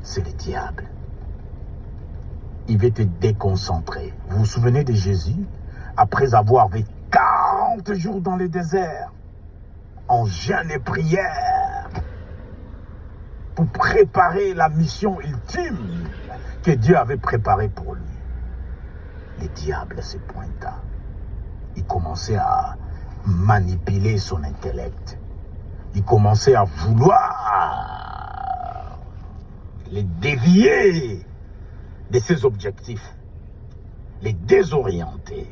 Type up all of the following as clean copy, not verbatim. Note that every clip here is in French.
c'est le diable. Il veut te déconcentrer. Vous vous souvenez de Jésus? Après avoir vécu 40 jours dans le désert, en jeûne et prière, pour préparer la mission ultime que Dieu avait préparée pour lui. Le diable se pointa. Il commençait à manipuler son intellect. Il commençait à vouloir les dévier de ses objectifs, les désorienter.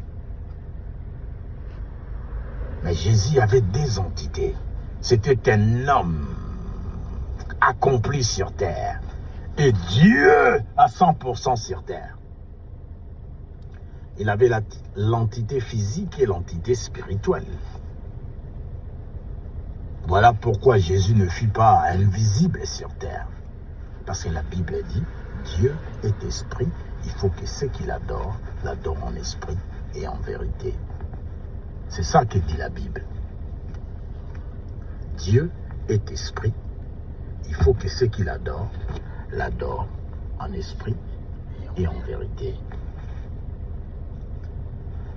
Mais Jésus avait des entités. C'était un homme accompli sur terre et Dieu à 100% sur terre. Il avait l'entité physique et l'entité spirituelle. Voilà pourquoi Jésus ne fut pas invisible sur terre. Parce que la Bible dit, Dieu est esprit, il faut que ceux qui l'adorent, l'adorent en esprit et en vérité. C'est ça que dit la Bible. Dieu est esprit, il faut que ceux qui l'adorent, l'adorent en esprit et en vérité.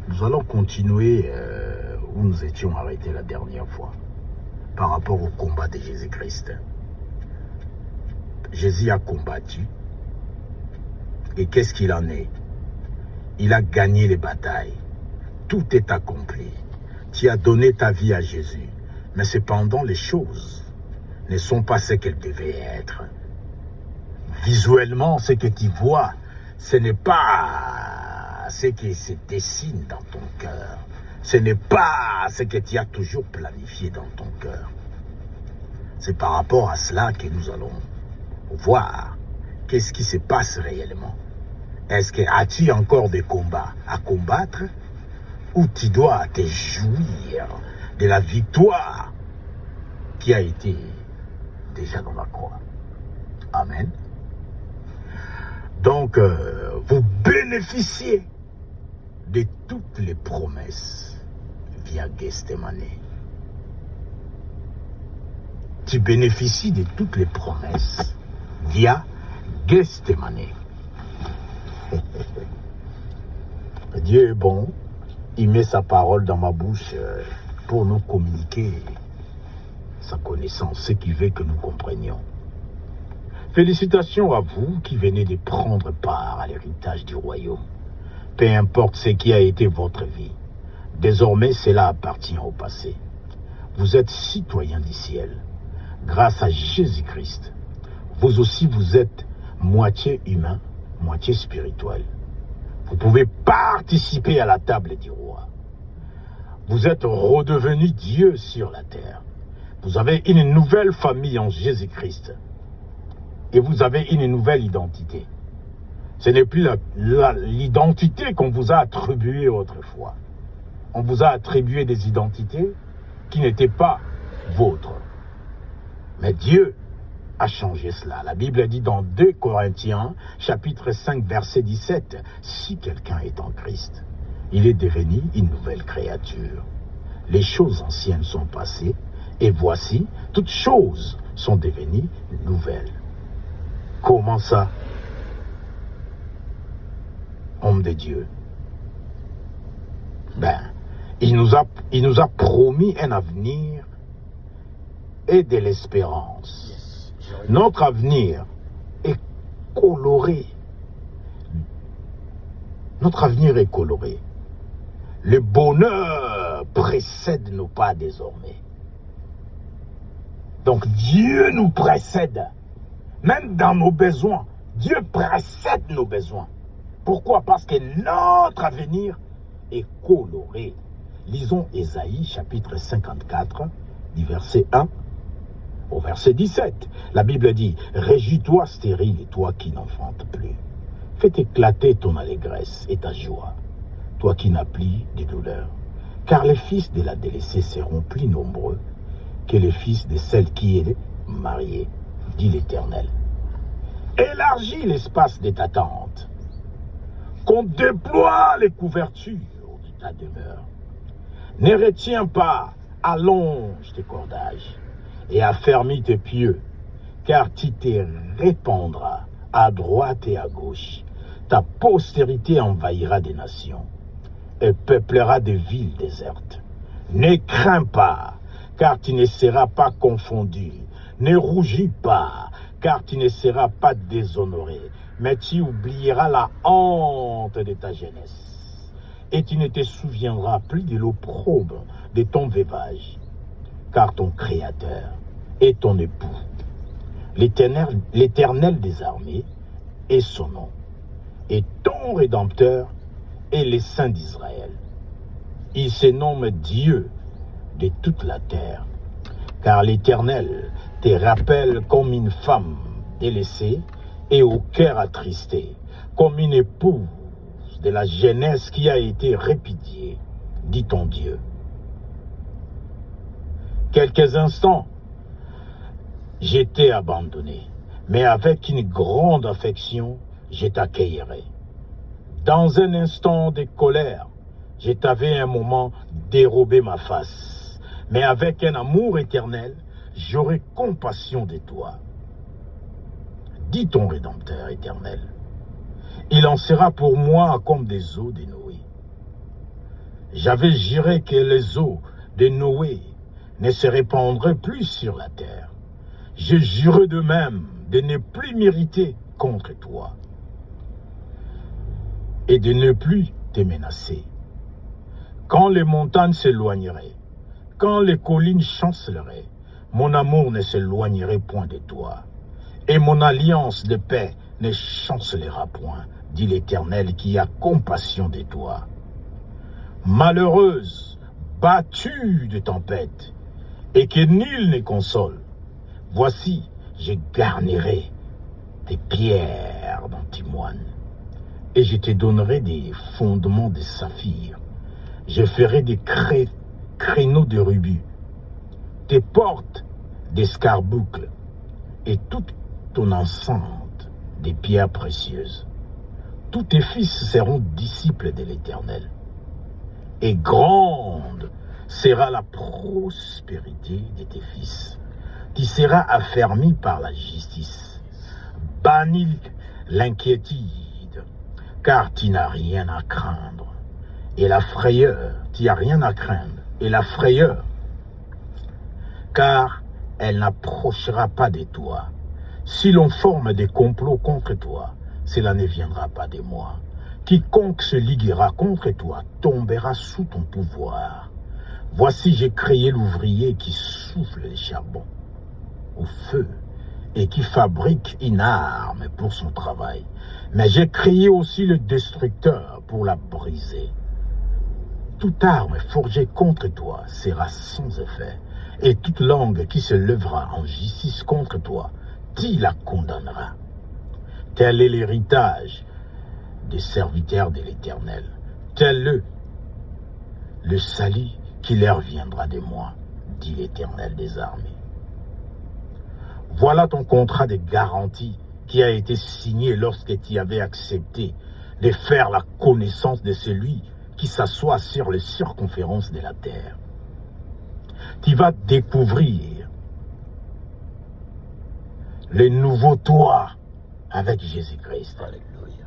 Nous allons continuer où nous étions arrêtés la dernière fois, par rapport au combat de Jésus-Christ. Jésus a combattu, et qu'est-ce qu'il en est? Il a gagné les batailles. Tout est accompli. Tu as donné ta vie à Jésus, mais cependant les choses ne sont pas ce qu'elles devaient être. Visuellement, ce que tu vois, ce n'est pas ce qui se dessine dans ton cœur. Ce n'est pas ce que tu as toujours planifié dans ton cœur. C'est par rapport à cela que nous allons voir qu'est-ce qui se passe réellement. Est-ce que as-tu encore des combats à combattre ou tu dois te jouir de la victoire qui a été déjà dans la croix? Amen. Donc, vous bénéficiez de toutes les promesses via Gethsemane. Tu bénéficies de toutes les promesses via Gethsemane. Dieu est bon, il met sa parole dans ma bouche pour nous communiquer sa connaissance, ce qui veut que nous comprenions. Félicitations à vous qui venez de prendre part à l'héritage du royaume. Peu importe ce qui a été votre vie, désormais cela appartient au passé. Vous êtes citoyens du ciel. Grâce à Jésus-Christ, vous aussi vous êtes moitié humain, moitié spirituel. Vous pouvez participer à la table du roi. Vous êtes redevenu Dieu sur la terre. Vous avez une nouvelle famille en Jésus-Christ. Et vous avez une nouvelle identité. Ce n'est plus l'identité qu'on vous a attribuée autrefois. On vous a attribué des identités qui n'étaient pas vôtres. Mais Dieu a changé cela. La Bible dit dans 2 Corinthiens, chapitre 5, verset 17, « Si quelqu'un est en Christ, il est devenu une nouvelle créature. Les choses anciennes sont passées, et voici, toutes choses sont devenues nouvelles. » Comment ça? Homme de Dieu. Il nous a promis un avenir et de l'espérance. Notre avenir est coloré. Notre avenir est coloré. Le bonheur précède nos pas désormais. Donc Dieu nous précède. Même dans nos besoins, Dieu précède nos besoins. Pourquoi? Parce que notre avenir est coloré. Lisons Ésaïe chapitre 54, du verset 1 au verset 17. La Bible dit, « Réjouis-toi stérile, toi qui n'enfantes plus. Fais éclater ton allégresse et ta joie, toi qui n'as plus de douleur. Car les fils de la délaissée seront plus nombreux que les fils de celle qui est mariée, dit l'Éternel. Élargis l'espace de ta tente, qu'on déploie les couvertures de ta demeure. Ne retiens pas, allonge tes cordages et affermis tes pieux, car tu te répandras à droite et à gauche. Ta postérité envahira des nations et peuplera des villes désertes. Ne crains pas, car tu ne seras pas confondu. Ne rougis pas, car tu ne seras pas déshonoré, mais tu oublieras la honte de ta jeunesse. Et tu ne te souviendras plus de l'opprobre de ton veuvage, car ton Créateur est ton époux. L'Éternel des armées est son nom, et ton Rédempteur est le Saint d'Israël. Il se nomme Dieu de toute la terre, car l'Éternel te rappelle comme une femme délaissée et au cœur attristé, comme une épouse de la jeunesse qui a été répudiée, dit ton Dieu. Quelques instants, j'étais abandonné, mais avec une grande affection, je t'accueillerai. Dans un instant de colère, je t'avais un moment dérobé ma face, mais avec un amour éternel, j'aurai compassion de toi. Dis ton Rédempteur éternel, il en sera pour moi comme des eaux de Noé. J'avais juré que les eaux de Noé ne se répandraient plus sur la terre. Je jurais de même de ne plus m'irriter contre toi et de ne plus te menacer. Quand les montagnes s'éloigneraient, quand les collines chanceleraient, mon amour ne s'éloignerait point de toi, et mon alliance de paix ne chancelera point, dit l'Éternel qui a compassion de toi. Malheureuse, battue de tempête, et que nul ne console, voici, je garnirai des pierres d'antimoine, et je te donnerai des fondements de saphir. Je ferai des créneaux de rubis, tes portes d'escarboucles, et toute ton enceinte des pierres précieuses. Tous tes fils seront disciples de l'Éternel, et grande sera la prospérité de tes fils. Tu seras affermi par la justice, banni l'inquiétude, car tu n'as rien à craindre. Et la frayeur, tu n'as rien à craindre. Et la frayeur, car elle n'approchera pas de toi. Si l'on forme des complots contre toi, cela ne viendra pas de moi. Quiconque se liguera contre toi tombera sous ton pouvoir. Voici, j'ai créé l'ouvrier qui souffle les charbons au feu et qui fabrique une arme pour son travail. Mais j'ai créé aussi le destructeur pour la briser. Toute arme forgée contre toi sera sans effet, et toute langue qui se lèvera en justice contre toi, tu la condamneras. Tel est l'héritage des serviteurs de l'Éternel. Tel est le salut qui leur viendra de moi, dit l'Éternel des armées. Voilà ton contrat de garantie qui a été signé lorsque tu avais accepté de faire la connaissance de celui qui s'assoit sur les circonférences de la terre. Tu vas découvrir le nouveau toi avec Jésus-Christ. Alléluia.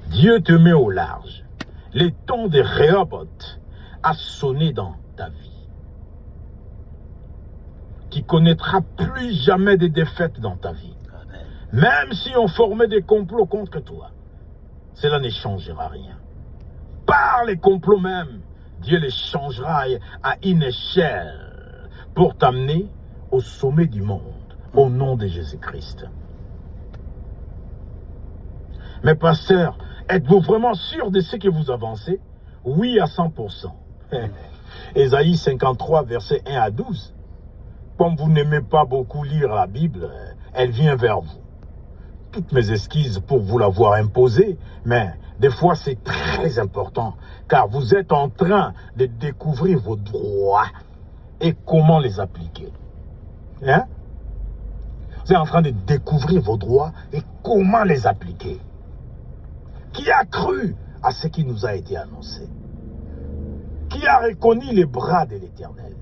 Dieu te met au large. Le temps de Rehoboth a sonné dans ta vie. Tu connaîtras plus jamais de défaites dans ta vie. Amen. Même si on formait des complots contre toi, cela ne changera rien. Par les complots même, Dieu les changera à une échelle pour t'amener au sommet du monde, au nom de Jésus-Christ. Mais pasteur, êtes-vous vraiment sûr de ce que vous avancez? Oui, à 100%. Ésaïe 53, versets 1 à 12. Comme vous n'aimez pas beaucoup lire la Bible, elle vient vers vous. Toutes mes excuses pour vous l'avoir imposée, mais des fois c'est très important, car vous êtes en train de découvrir vos droits et comment les appliquer. Hein? Vous êtes en train de découvrir vos droits et comment les appliquer. Qui a cru à ce qui nous a été annoncé? Qui a reconnu les bras de l'Éternel?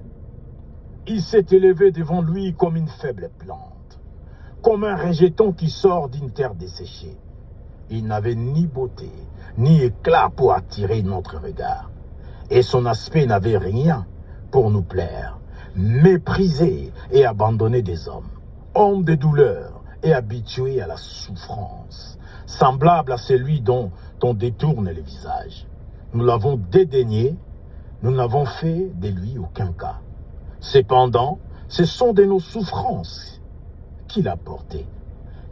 Il s'est élevé devant lui comme une faible plante, comme un rejeton qui sort d'une terre desséchée. Il n'avait ni beauté, ni éclat pour attirer notre regard. Et son aspect n'avait rien pour nous plaire. Méprisé et abandonné des hommes, homme de douleur et habitué à la souffrance, semblable à celui dont on détourne le visage. Nous l'avons dédaigné, nous n'avons fait de lui aucun cas. Cependant, ce sont de nos souffrances qu'il a portées.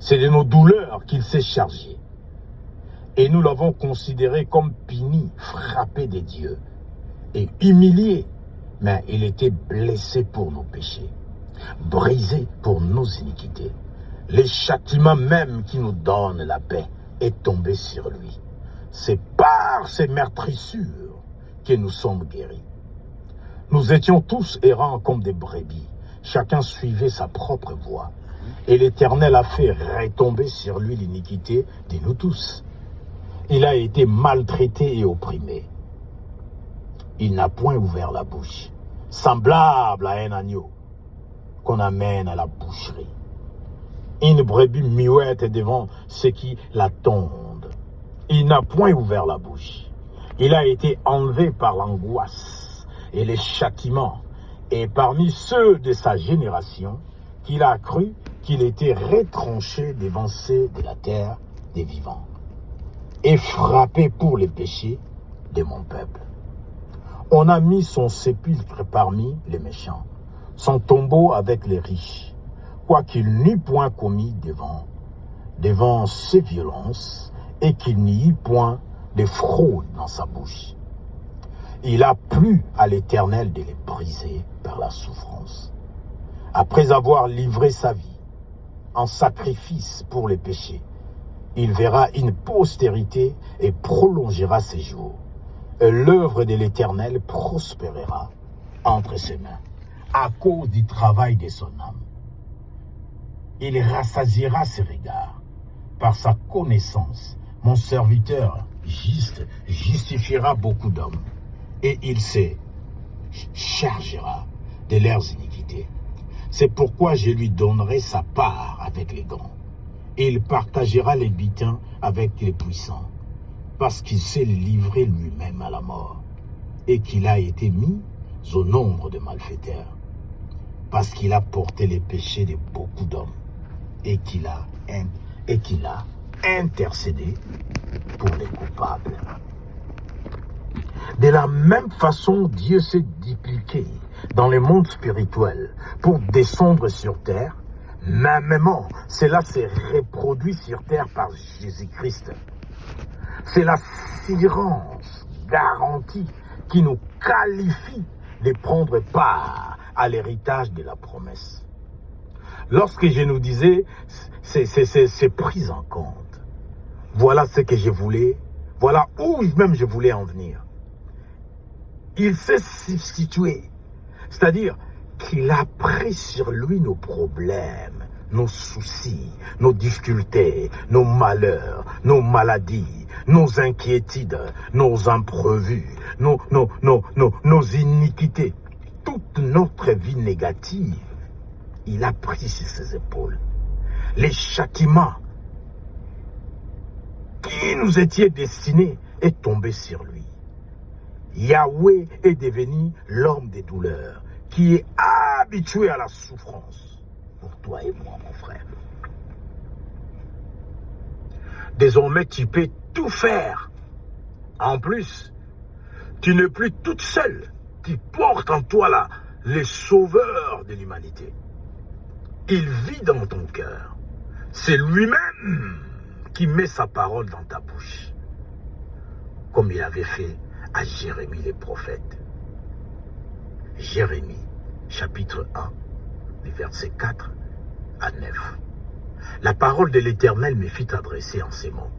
C'est de nos douleurs qu'il s'est chargé. Et nous l'avons considéré comme puni, frappé des dieux et humilié. Mais il était blessé pour nos péchés, brisé pour nos iniquités. Le châtiment même qui nous donne la paix est tombé sur lui. C'est par ses meurtrissures que nous sommes guéris. Nous étions tous errants comme des brebis. Chacun suivait sa propre voie. Et l'Éternel a fait retomber sur lui l'iniquité de nous tous. Il a été maltraité et opprimé. Il n'a point ouvert la bouche, semblable à un agneau qu'on amène à la boucherie. Une brebis muette devant ceux qui la tondent. Il n'a point ouvert la bouche. Il a été enlevé par l'angoisse et les châtiments, et parmi ceux de sa génération, qu'il a cru qu'il était retranché devant ceux de la terre des vivants, et frappé pour les péchés de mon peuple. On a mis son sépulcre parmi les méchants, son tombeau avec les riches, quoiqu'il n'eût point commis devant ses violences, et qu'il n'y eut point de fraude dans sa bouche. Il a plu à l'Éternel de les briser par la souffrance. Après avoir livré sa vie en sacrifice pour les péchés, il verra une postérité et prolongera ses jours. Et l'œuvre de l'Éternel prospérera entre ses mains, à cause du travail de son âme. Il rassasiera ses regards par sa connaissance. Mon serviteur juste justifiera beaucoup d'hommes, et il se chargera de leurs iniquités. C'est pourquoi je lui donnerai sa part avec les grands, et il partagera les butins avec les puissants, parce qu'il s'est livré lui-même à la mort, et qu'il a été mis au nombre de malfaiteurs, parce qu'il a porté les péchés de beaucoup d'hommes, et qu'il a intercédé pour les coupables. De la même façon, Dieu s'est dupliqué dans le monde spirituel pour descendre sur terre. Mêmement, cela s'est reproduit sur terre par Jésus-Christ. C'est l'assurance garantie qui nous qualifie de prendre part à l'héritage de la promesse. Lorsque je nous disais, c'est pris en compte. Voilà ce que je voulais, voilà où même je voulais en venir. Il s'est substitué, c'est-à-dire qu'il a pris sur lui nos problèmes, nos soucis, nos difficultés, nos malheurs, nos maladies, nos inquiétudes, nos imprévus, nos iniquités, toute notre vie négative. Il a pris sur ses épaules les châtiments qui nous étaient destinés est tombé sur lui. Yahweh est devenu l'homme des douleurs, qui est habitué à la souffrance. Pour toi et moi, mon frère. Désormais, tu peux tout faire. En plus, tu n'es plus toute seule. Tu portes en toi là le sauveur de l'humanité. Il vit dans ton cœur. C'est lui-même qui met sa parole dans ta bouche, comme il avait fait à Jérémie le prophète. Jérémie, chapitre 1, les versets 4 à 9. La parole de l'Éternel me fit adresser en ces mots.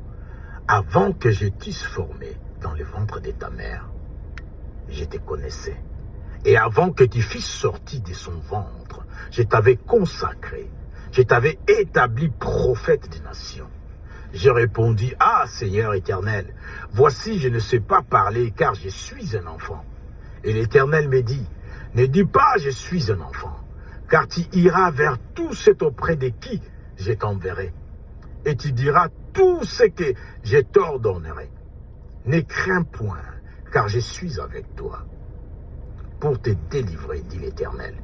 Avant que je t'eusse formé dans le ventre de ta mère, je te connaissais. Et avant que tu fusses sorti de son ventre, je t'avais consacré. Je t'avais établi prophète des nations. Je répondis, ah Seigneur éternel, voici je ne sais pas parler car je suis un enfant. Et l'Éternel me dit, ne dis pas je suis un enfant, car tu iras vers tout cet auprès de qui je t'enverrai. Et tu diras tout ce que je t'ordonnerai. Ne crains point, car je suis avec toi, pour te délivrer, dit l'Éternel.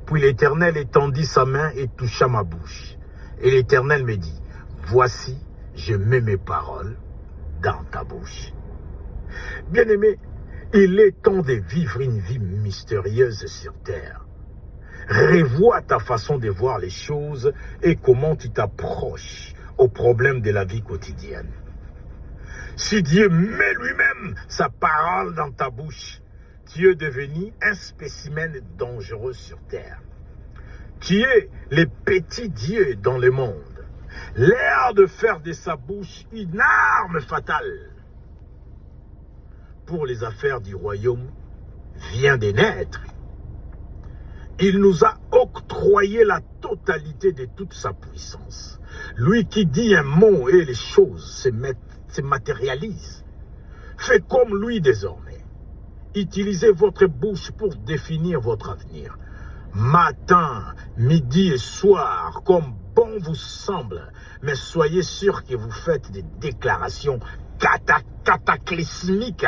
Puis l'Éternel étendit sa main et toucha ma bouche. Et l'Éternel me dit, voici, je mets mes paroles dans ta bouche. Bien-aimé, il est temps de vivre une vie mystérieuse sur terre. Revois ta façon de voir les choses et comment tu t'approches aux problèmes de la vie quotidienne. Si Dieu met lui-même sa parole dans ta bouche, tu es devenu un spécimen dangereux sur terre. Tu es le petit Dieu dans le monde. L'air de faire de sa bouche une arme fatale pour les affaires du royaume vient de naître. Il nous a octroyé la totalité de toute sa puissance. Lui qui dit un mot et les choses se matérialisent. Faites comme lui désormais. Utilisez votre bouche pour définir votre avenir. Matin, midi et soir, comme bon vous semble. Mais soyez sûr que vous faites des déclarations cataclysmiques,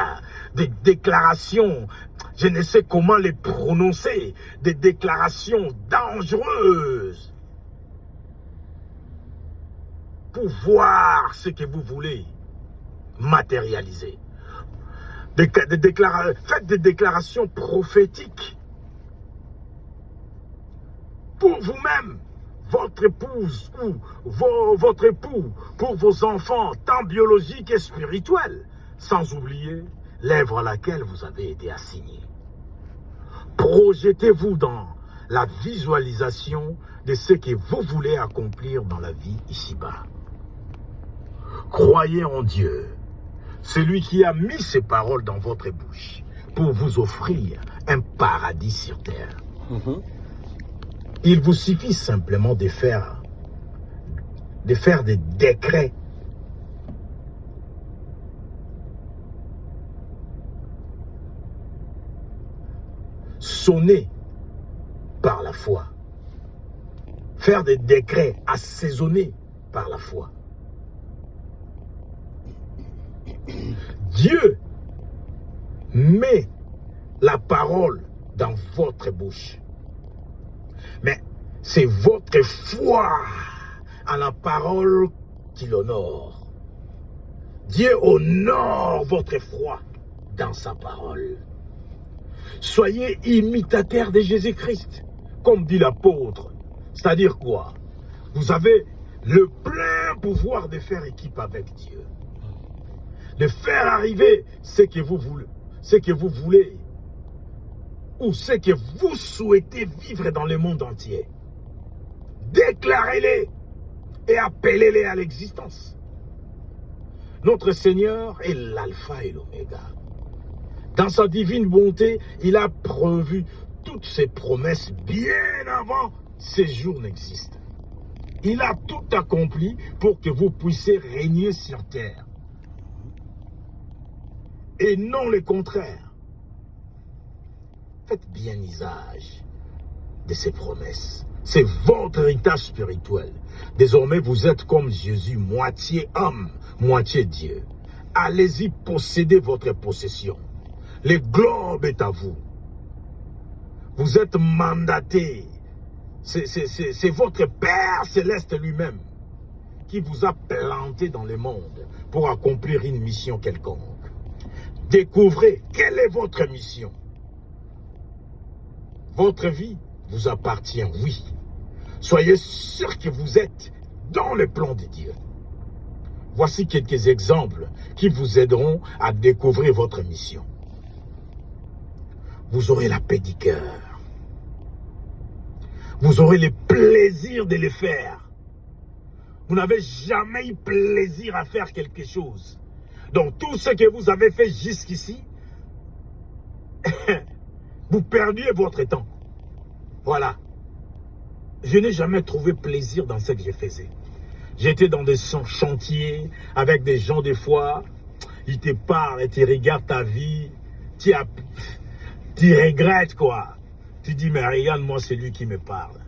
des déclarations, je ne sais comment les prononcer, des déclarations dangereuses pour voir ce que vous voulez matérialiser. Faites des déclarations prophétiques pour vous-même, votre épouse ou votre époux, pour vos enfants, tant biologiques et spirituels, sans oublier l'œuvre à laquelle vous avez été assigné. Projetez-vous dans la visualisation de ce que vous voulez accomplir dans la vie ici-bas. Croyez en Dieu, celui qui a mis ses paroles dans votre bouche pour vous offrir un paradis sur terre. Il vous suffit simplement de faire des décrets. Sonner par la foi. Faire des décrets assaisonnés par la foi. Dieu met la parole dans votre bouche. Mais c'est votre foi à la parole qui l'honore. Dieu honore votre foi dans sa parole. Soyez imitateurs de Jésus-Christ, comme dit l'apôtre. C'est-à-dire quoi? Vous avez le plein pouvoir de faire équipe avec Dieu. De faire arriver ce que vous voulez, ou ce que vous souhaitez vivre dans le monde entier. Déclarez-les et appelez-les à l'existence. Notre Seigneur est l'alpha et l'oméga. Dans sa divine bonté, il a prévu toutes ses promesses bien avant ces jours n'existent. Il a tout accompli pour que vous puissiez régner sur terre. Et non le contraire. Faites bien usage de ces promesses. C'est votre héritage spirituel. Désormais, vous êtes comme Jésus, moitié homme, moitié Dieu. Allez-y, possédez votre possession. Le globe est à vous. Vous êtes mandaté. C'est votre Père céleste lui-même qui vous a planté dans le monde pour accomplir une mission quelconque. Découvrez quelle est votre mission. Votre vie vous appartient, oui. Soyez sûr que vous êtes dans le plan de Dieu. Voici quelques exemples qui vous aideront à découvrir votre mission. Vous aurez la paix du cœur. Vous aurez le plaisir de le faire. Vous n'avez jamais eu plaisir à faire quelque chose. Donc tout ce que vous avez fait jusqu'ici, vous perdiez votre temps. Voilà. Je n'ai jamais trouvé plaisir dans ce que je faisais. J'étais dans des chantiers avec des gens des fois, ils te parlent et tu regardes ta vie, tu regrettes quoi. Tu dis mais regarde moi c'est lui qui me parle.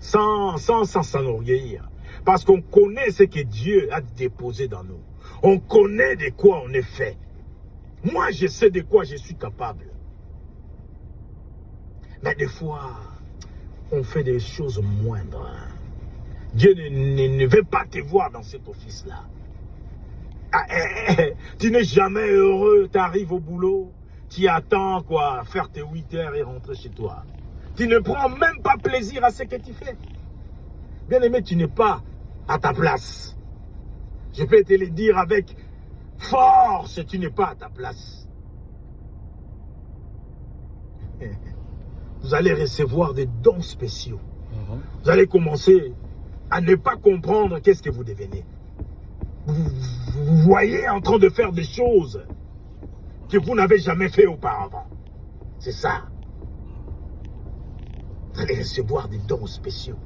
sans s'enorgueillir. Parce qu'on connaît ce que Dieu a déposé dans nous. On connaît de quoi on est fait. Moi, je sais de quoi je suis capable. Mais des fois, on fait des choses moindres. Dieu ne veut pas te voir dans cet office-là. Tu n'es jamais heureux, tu arrives au boulot, tu attends quoi, faire tes 8 heures et rentrer chez toi. Tu ne prends même pas plaisir à ce que tu fais. Bien aimé, tu n'es pas à ta place. Je peux te le dire avec force, tu n'es pas à ta place. Vous allez recevoir des dons spéciaux. Vous allez commencer à ne pas comprendre qu'est-ce que vous devenez. Vous voyez en train de faire des choses que vous n'avez jamais fait auparavant. C'est ça. Vous allez recevoir des dons spéciaux.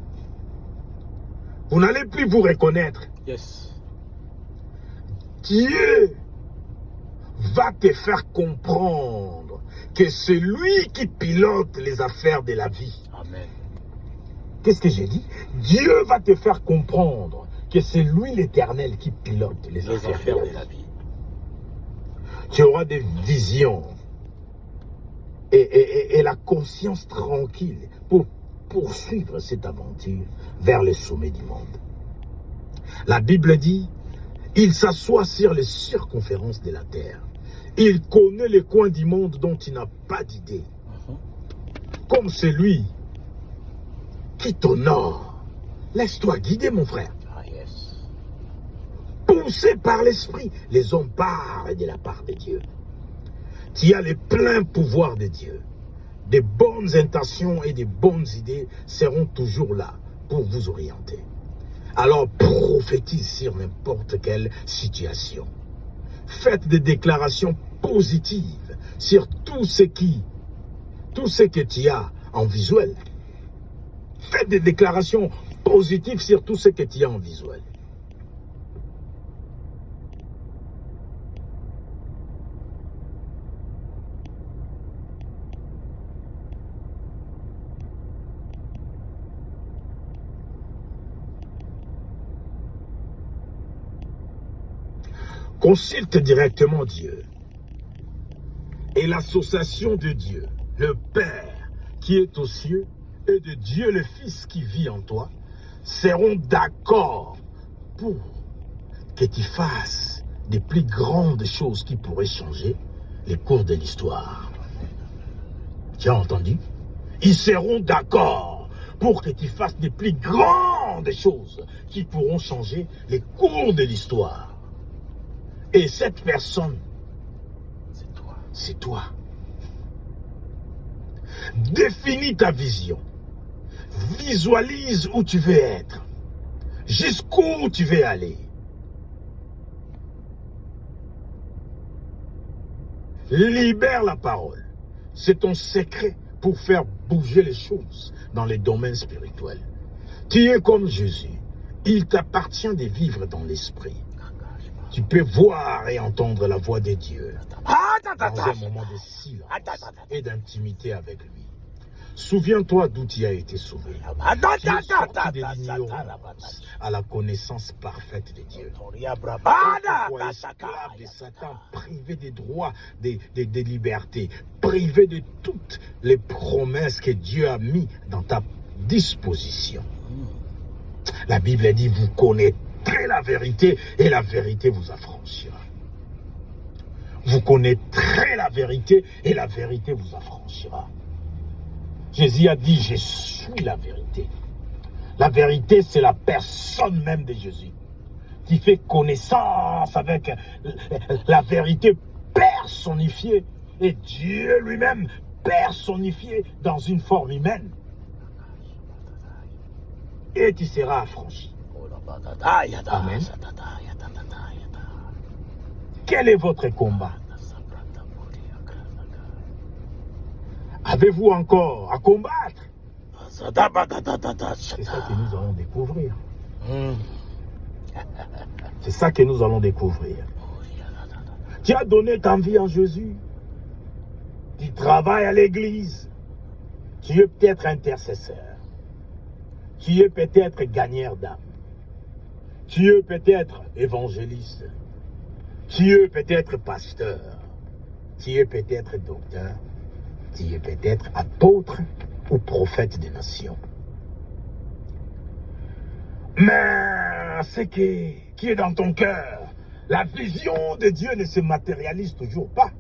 Vous n'allez plus vous reconnaître. Yes. Dieu va te faire comprendre que c'est lui qui pilote les affaires de la vie. Amen. Qu'est-ce que j'ai dit? Dieu va te faire comprendre que c'est lui l'Éternel qui pilote les affaires de la vie. Tu auras des visions et la conscience tranquille pour poursuivre cette aventure vers les sommets du monde. La Bible dit, il s'assoit sur les circonférences de la terre. Il connaît les coins du monde dont il n'a pas d'idée. Comme celui qui t'honore. Laisse-toi guider, mon frère. Poussé par l'Esprit, les hommes parlent de la part de Dieu. Tu as les pleins pouvoirs de Dieu. Des bonnes intentions et des bonnes idées seront toujours là pour vous orienter. Alors prophétise sur n'importe quelle situation. Faites des déclarations positives sur tout ce que tu as en visuel. Faites des déclarations positives sur tout ce que tu as en visuel. Consulte directement Dieu et l'association de Dieu, le Père qui est aux cieux et de Dieu le Fils qui vit en toi, seront d'accord pour que tu fasses des plus grandes choses qui pourraient changer les cours de l'histoire. Tu as entendu? Ils seront d'accord pour que tu fasses des plus grandes choses qui pourront changer les cours de l'histoire. Et cette personne, c'est toi. C'est toi. Définis ta vision. Visualise où tu veux être. Jusqu'où tu veux aller. Libère la parole. C'est ton secret pour faire bouger les choses dans les domaines spirituels. Tu es comme Jésus. Il t'appartient de vivre dans l'esprit. Tu peux voir et entendre la voix de Dieu dans un moment de silence et d'intimité avec lui. Souviens-toi d'où tu as été sauvé. Tu es sorti de l'ignorance à la connaissance parfaite de Dieu. Autrefois esclave de Satan, privé des droits, des libertés, privé de toutes les promesses que Dieu a mises dans ta disposition. La Bible dit, vous connaissez la vérité et la vérité vous affranchira. Vous connaîtrez la vérité et la vérité vous affranchira. Jésus a dit, je suis la vérité. La vérité, c'est la personne même de Jésus qui fait connaissance avec la vérité personnifiée et Dieu lui-même personnifié dans une forme humaine. Et tu seras affranchi. Amen. Quel est votre combat? Avez-vous encore à combattre? C'est ça que nous allons découvrir. C'est ça que nous allons découvrir. Tu as donné ta vie en Jésus. Tu travailles à l'église. Tu es peut-être intercesseur. Tu es peut-être gagneur d'âme. Tu es peut-être évangéliste. Tu es peut-être pasteur. Tu es peut-être docteur. Tu es peut-être apôtre ou prophète des nations. Mais ce qui est dans ton cœur, la vision de Dieu ne se matérialise toujours pas.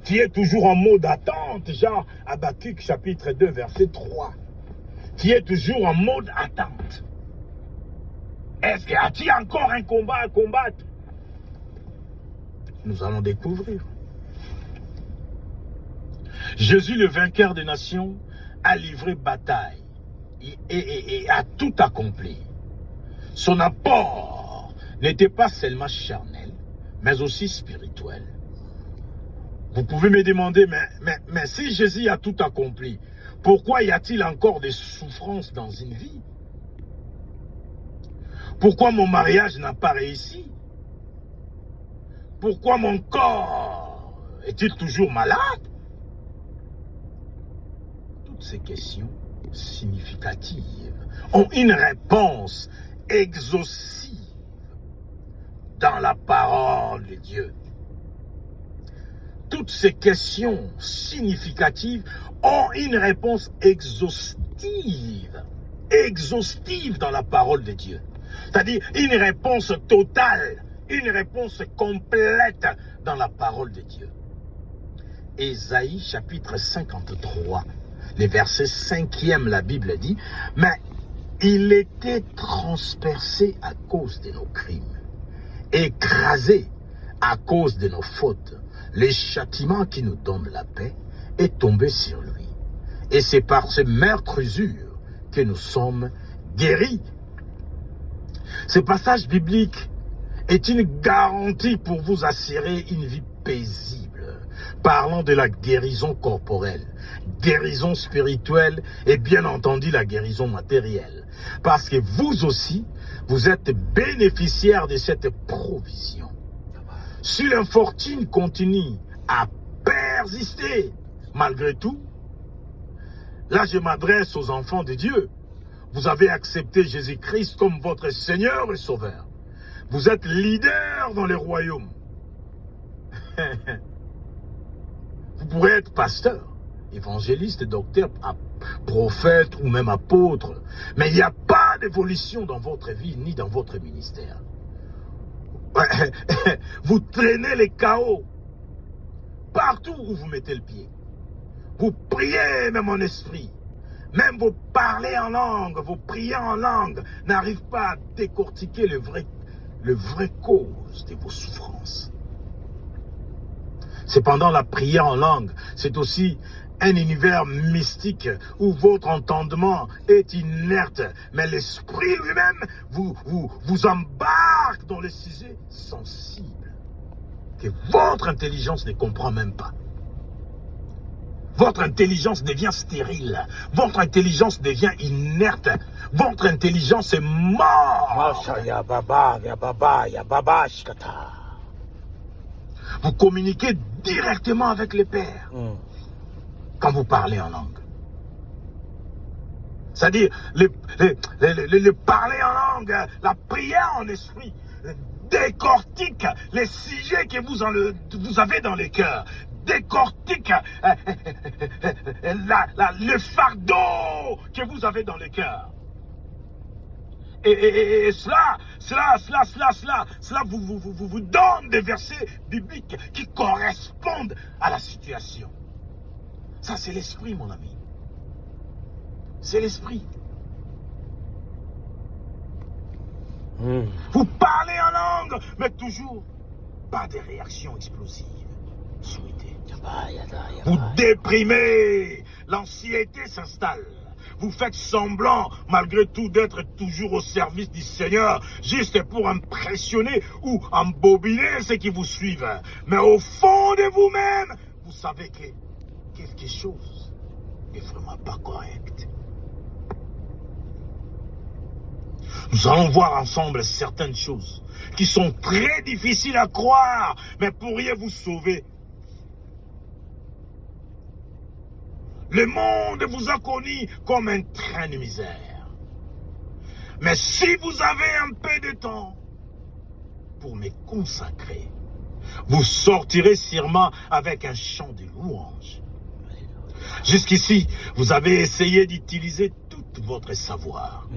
Tu es toujours en mode attente, genre Habakkuk chapitre 2 verset 3. Tu es toujours en mode attente. Est-ce que as-tu encore un combat à combattre? Nous allons découvrir. Jésus, le vainqueur des nations, a livré bataille et a tout accompli. Son apport n'était pas seulement charnel, mais aussi spirituel. Vous pouvez me demander, mais si Jésus a tout accompli, pourquoi y a-t-il encore des souffrances dans une vie? Pourquoi mon mariage n'a pas réussi? Pourquoi mon corps est-il toujours malade? Toutes ces questions significatives ont une réponse exhaustive dans la parole de Dieu. Toutes ces questions significatives ont une réponse exhaustive dans la parole de Dieu. C'est-à-dire une réponse totale, une réponse complète dans la parole de Dieu. Ésaïe chapitre 53, le verset 5e, la Bible dit, « Mais il était transpercé à cause de nos crimes, écrasé à cause de nos fautes. Le châtiment qui nous donne la paix est tombé sur lui. Et c'est par ces meurtrissures que nous sommes guéris. » Ce passage biblique est une garantie pour vous assurer une vie paisible. Parlons de la guérison corporelle, guérison spirituelle et bien entendu la guérison matérielle. Parce que vous aussi, vous êtes bénéficiaires de cette provision. Si l'infortune continue à persister, malgré tout, là je m'adresse aux enfants de Dieu. Vous avez accepté Jésus-Christ comme votre Seigneur et Sauveur. Vous êtes leader dans le royaume. Vous pourrez être pasteur, évangéliste, docteur, prophète ou même apôtre. Mais il n'y a pas d'évolution dans votre vie ni dans votre ministère. Vous traînez les chaos partout où vous mettez le pied. Vous priez même en esprit. Même vos parler en langue, vos prières en langue n'arrivent pas à décortiquer le vrai cause de vos souffrances. Cependant, la prière en langue, c'est aussi un univers mystique où votre entendement est inerte, mais l'esprit lui-même vous embarque dans les sujets sensibles que votre intelligence ne comprend même pas. Votre intelligence devient stérile, votre intelligence devient inerte, votre intelligence est morte. Vous communiquez directement avec le Père quand vous parlez en langue. C'est-à-dire, le parler en langue, la prière en esprit, décortique les sujets que vous avez dans le cœur, décortique le fardeau que vous avez dans le cœur. Et cela vous donne des versets bibliques qui correspondent à la situation. Ça, c'est l'esprit, mon ami. C'est l'esprit. Vous parlez en langue, mais toujours pas de réaction explosive souhaitée. Vous déprimez, l'anxiété s'installe. Vous faites semblant, malgré tout, d'être toujours au service du Seigneur, juste pour impressionner ou embobiner ceux qui vous suivent. Mais au fond de vous-même, vous savez que quelque chose n'est vraiment pas correct. Nous allons voir ensemble certaines choses qui sont très difficiles à croire, mais pourriez vous sauver. Le monde vous a connu comme un train de misère. Mais si vous avez un peu de temps pour me consacrer, vous sortirez sûrement avec un chant de louange. Jusqu'ici, vous avez essayé d'utiliser tout votre savoir,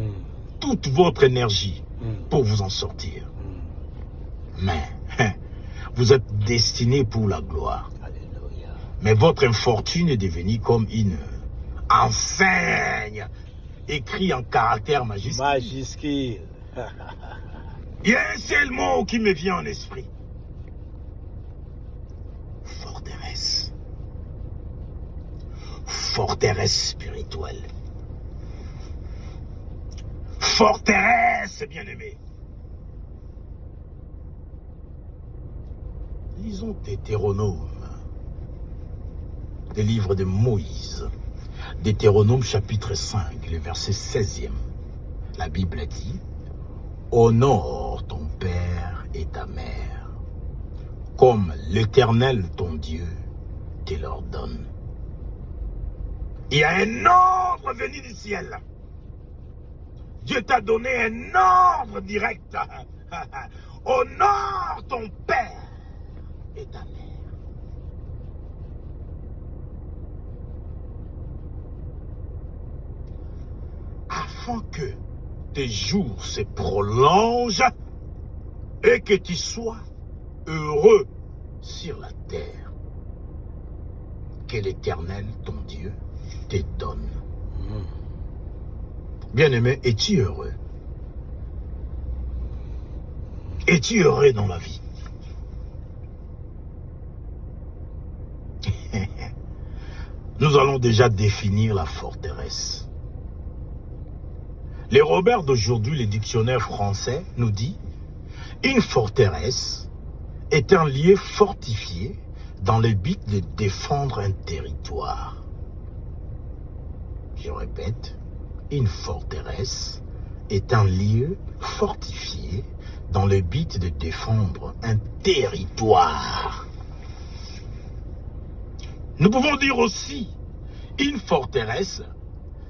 toute votre énergie pour vous en sortir. Mais vous êtes destiné pour la gloire. Mais votre infortune est devenue comme une enseigne écrite en caractère majuscule. Il y a un seul mot qui me vient en esprit. Forteresse. Forteresse spirituelle. Forteresse, bien-aimé. Lisons Deutéronome, des livres de Moïse. Deutéronome chapitre 5, le verset 16e. La Bible dit: honore ton père et ta mère, comme l'Éternel ton Dieu te l'ordonne. Il y a un ordre venu du ciel. Dieu t'a donné un ordre direct. Honore ton père et ta mère. Afin que tes jours se prolongent et que tu sois heureux sur la terre que l'Éternel, ton Dieu, te donne. Bien-aimé, es-tu heureux? Es-tu heureux dans la vie? Nous allons déjà définir la forteresse. Les Robert d'aujourd'hui, le dictionnaire français, nous dit: une forteresse est un lieu fortifié dans le but de défendre un territoire. Je répète, une forteresse est un lieu fortifié dans le but de défendre un territoire. Nous pouvons dire aussi, une forteresse,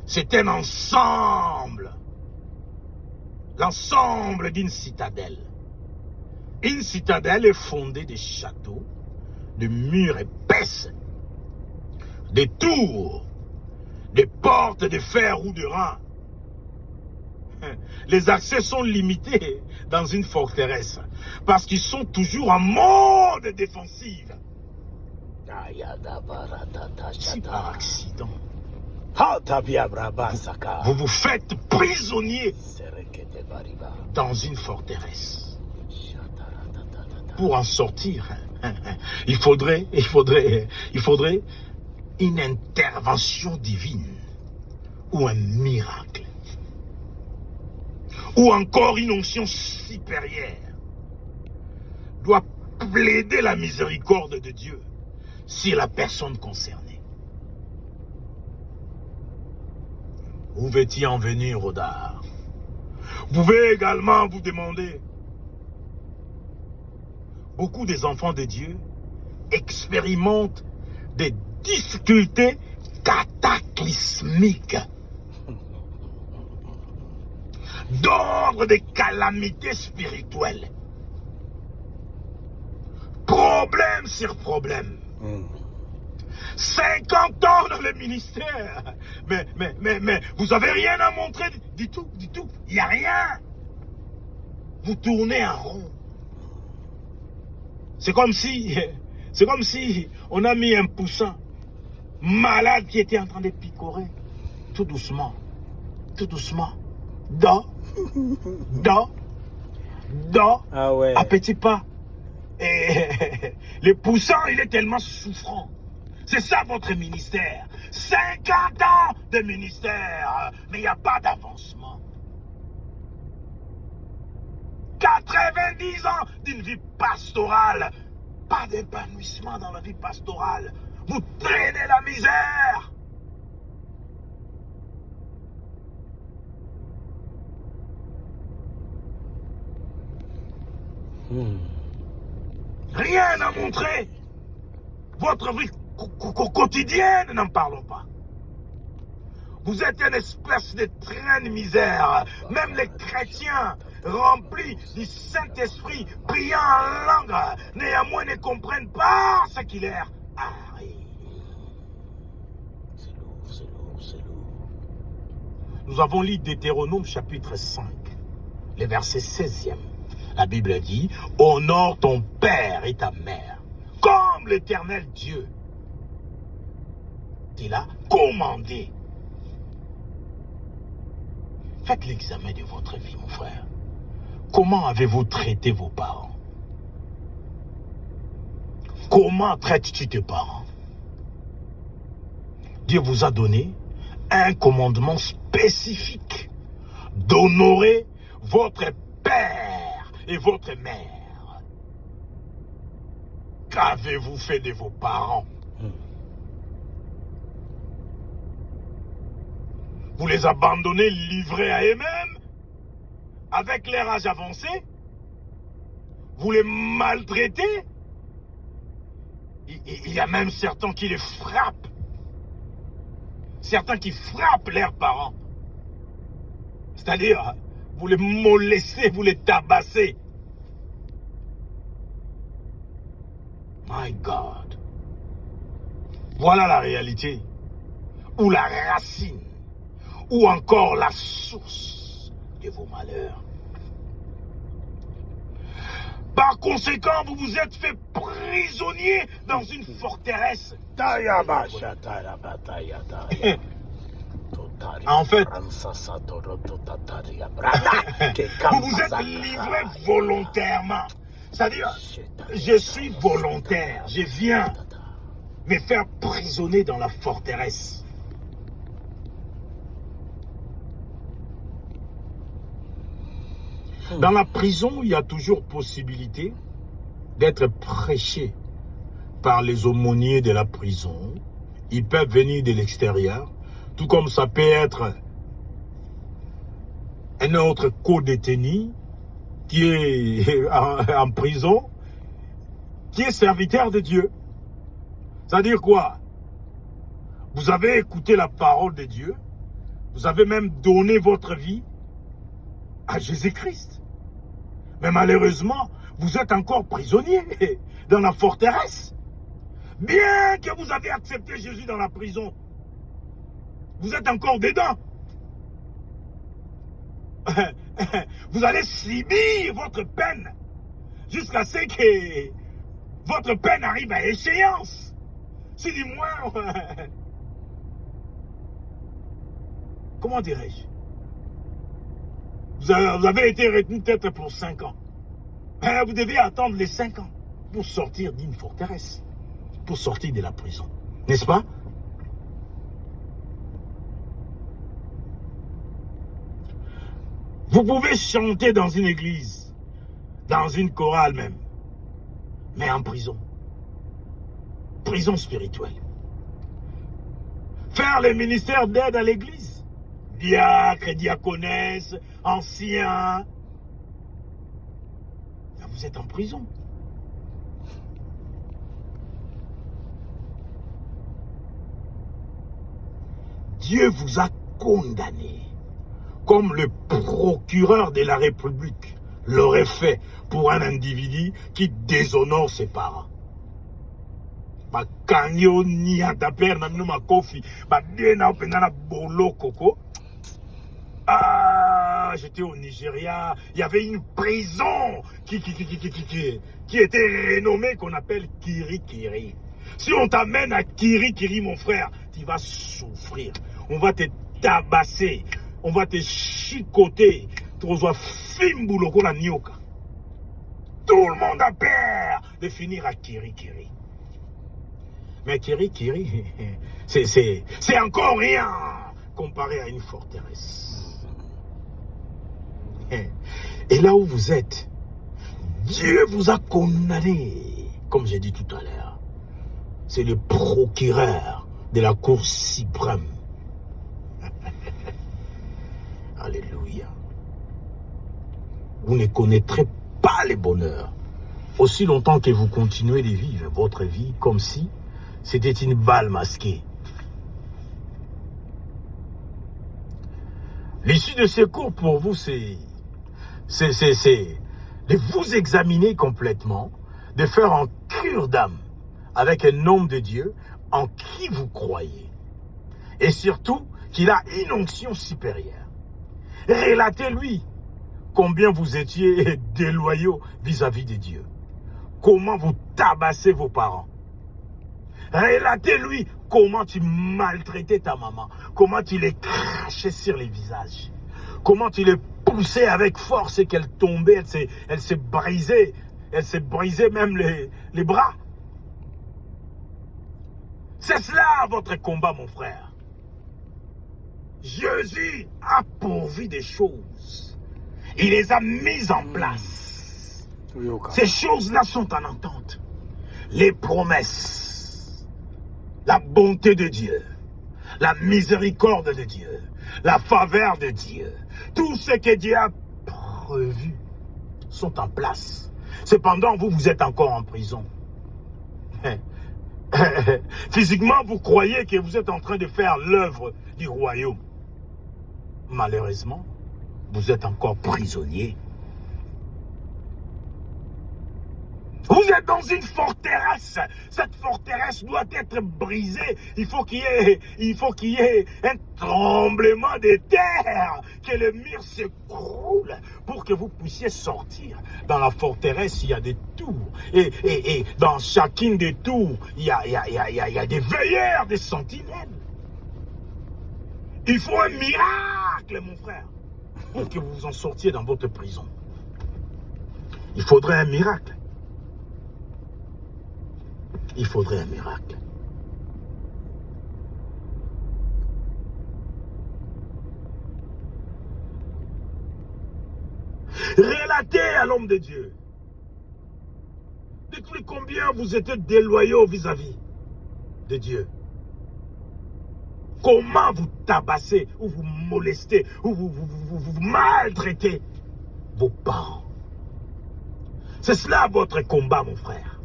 c'est un ensemble. L'ensemble d'une citadelle. Une citadelle est fondée de châteaux, de murs épaisses, de tours, de portes de fer ou de rein. Les accès sont limités dans une forteresse parce qu'ils sont toujours en mode défensif. Si par accident, vous vous faites prisonnier dans une forteresse, pour en sortir, il faudrait une intervention divine ou un miracle ou encore une onction supérieure doit plaider la miséricorde de Dieu sur la personne concernée. Où veut-il en venir, Rodard? Vous pouvez également vous demander, beaucoup des enfants de Dieu expérimentent des difficultés cataclysmiques d'ordre des calamités spirituelles. Problème sur problème. 50 ans dans le ministère. Mais vous avez rien à montrer du tout. Il n'y a rien. Vous tournez en rond. C'est comme si on a mis un poussin malade qui était en train de picorer. Tout doucement. Dors. Ah ouais. À petits pas. Et le poussin, il est tellement souffrant. C'est ça votre ministère. 50 ans de ministère, mais il n'y a pas d'avancement. 90 ans d'une vie pastorale, pas d'épanouissement dans la vie pastorale. Vous traînez la misère. Rien à montrer. Votre vie quotidienne, n'en parlons pas. Vous êtes une espèce de train de misère. Même les chrétiens remplis du Saint-Esprit, priant en langue, néanmoins ne comprennent pas ce qui leur arrive. C'est lourd, c'est lourd, c'est lourd. Nous avons lu Deutéronome chapitre 5, le verset 16e. La Bible dit, « Honore ton père et ta mère, comme l'Éternel Dieu t'il a commandé. » Faites l'examen de votre vie, mon frère. Comment avez-vous traité vos parents? Comment traites-tu tes parents? Dieu vous a donné un commandement spécifique d'honorer votre père et votre mère. Qu'avez-vous fait de vos parents? Vous les abandonnez livrés à eux-mêmes, avec leur âge avancé? Vous les maltraitez? Il y a même certains qui les frappent. Certains qui frappent leurs parents. C'est-à-dire, vous les molestez, vous les tabassez. My God. Voilà la réalité. Ou la racine. Ou encore la source de vos malheurs. Par conséquent, vous vous êtes fait prisonnier dans une forteresse. En fait, vous vous êtes livré volontairement. C'est-à-dire, je suis volontaire, je viens me faire prisonnier dans la forteresse. Dans la prison, il y a toujours possibilité d'être prêché par les aumôniers de la prison. Ils peuvent venir de l'extérieur, tout comme ça peut être un autre co-détenu qui est en prison, qui est serviteur de Dieu. C'est-à-dire quoi? Vous avez écouté la parole de Dieu, vous avez même donné votre vie à Jésus-Christ. Mais malheureusement, vous êtes encore prisonnier dans la forteresse. Bien que vous avez accepté Jésus dans la prison, vous êtes encore dedans. Vous allez subir votre peine jusqu'à ce que votre peine arrive à échéance. Si du moins, comment dirais-je? Vous avez été retenu peut-être pour 5 ans. Mais vous devez attendre les 5 ans pour sortir d'une forteresse, pour sortir de la prison. N'est-ce pas? Vous pouvez chanter dans une église, dans une chorale même, mais en prison. Prison spirituelle. Faire le ministère d'aide à l'église. Diacre, diaconesse, ancien. Là, vous êtes en prison. Dieu vous a condamné, comme le procureur de la République l'aurait fait pour un individu qui déshonore ses parents. Ah, j'étais au Nigeria, il y avait une prison qui était renommée, qu'on appelle Kirikiri. Si on t'amène à Kirikiri, mon frère, tu vas souffrir. On va te tabasser, on va te chicoter. Tout le monde a peur de finir à Kirikiri. Mais Kirikiri, c'est encore rien comparé à une forteresse. Et là où vous êtes, Dieu vous a condamné, comme j'ai dit tout à l'heure. C'est le procureur de la Cour suprême. Alléluia. Vous ne connaîtrez pas le bonheur aussi longtemps que vous continuez de vivre votre vie comme si c'était une balle masquée. L'issue de ces cours pour vous, c'est de vous examiner complètement, de faire un cure d'âme avec un homme de Dieu en qui vous croyez. Et surtout, qu'il a une onction supérieure. Relatez-lui combien vous étiez déloyaux vis-à-vis de Dieu. Comment vous tabassez vos parents. Relatez-lui comment tu maltraitais ta maman. Comment tu les crachais sur les visages. Comment tu les poussais avec force et qu'elle tombait, elle s'est brisée. Elle s'est brisée même les bras. C'est cela votre combat, mon frère. Jésus a pourvu des choses. Il les a mises en place. Ces choses-là sont en entente. Les promesses, la bonté de Dieu, la miséricorde de Dieu, la faveur de Dieu, tout ce que Dieu a prévu sont en place. Cependant, vous êtes encore en prison. Physiquement, vous croyez que vous êtes en train de faire l'œuvre du royaume. Malheureusement, vous êtes encore prisonnier. Vous êtes dans une forteresse. Cette forteresse doit être brisée. Il faut qu'il y ait un tremblement de terre, que le mur s'écroule pour que vous puissiez sortir. Dans la forteresse, il y a des tours. Et dans chacune des tours, il y a des veilleurs, des sentinelles. Il faut un miracle, mon frère, pour que vous vous en sortiez dans votre prison. Il faudrait un miracle. Il faudrait un miracle. Relatez à l'homme de Dieu. Dites-lui combien vous êtes déloyaux vis-à-vis de Dieu. Comment vous tabassez, ou vous molestez, ou vous maltraitez vos parents. C'est cela votre combat, mon frère.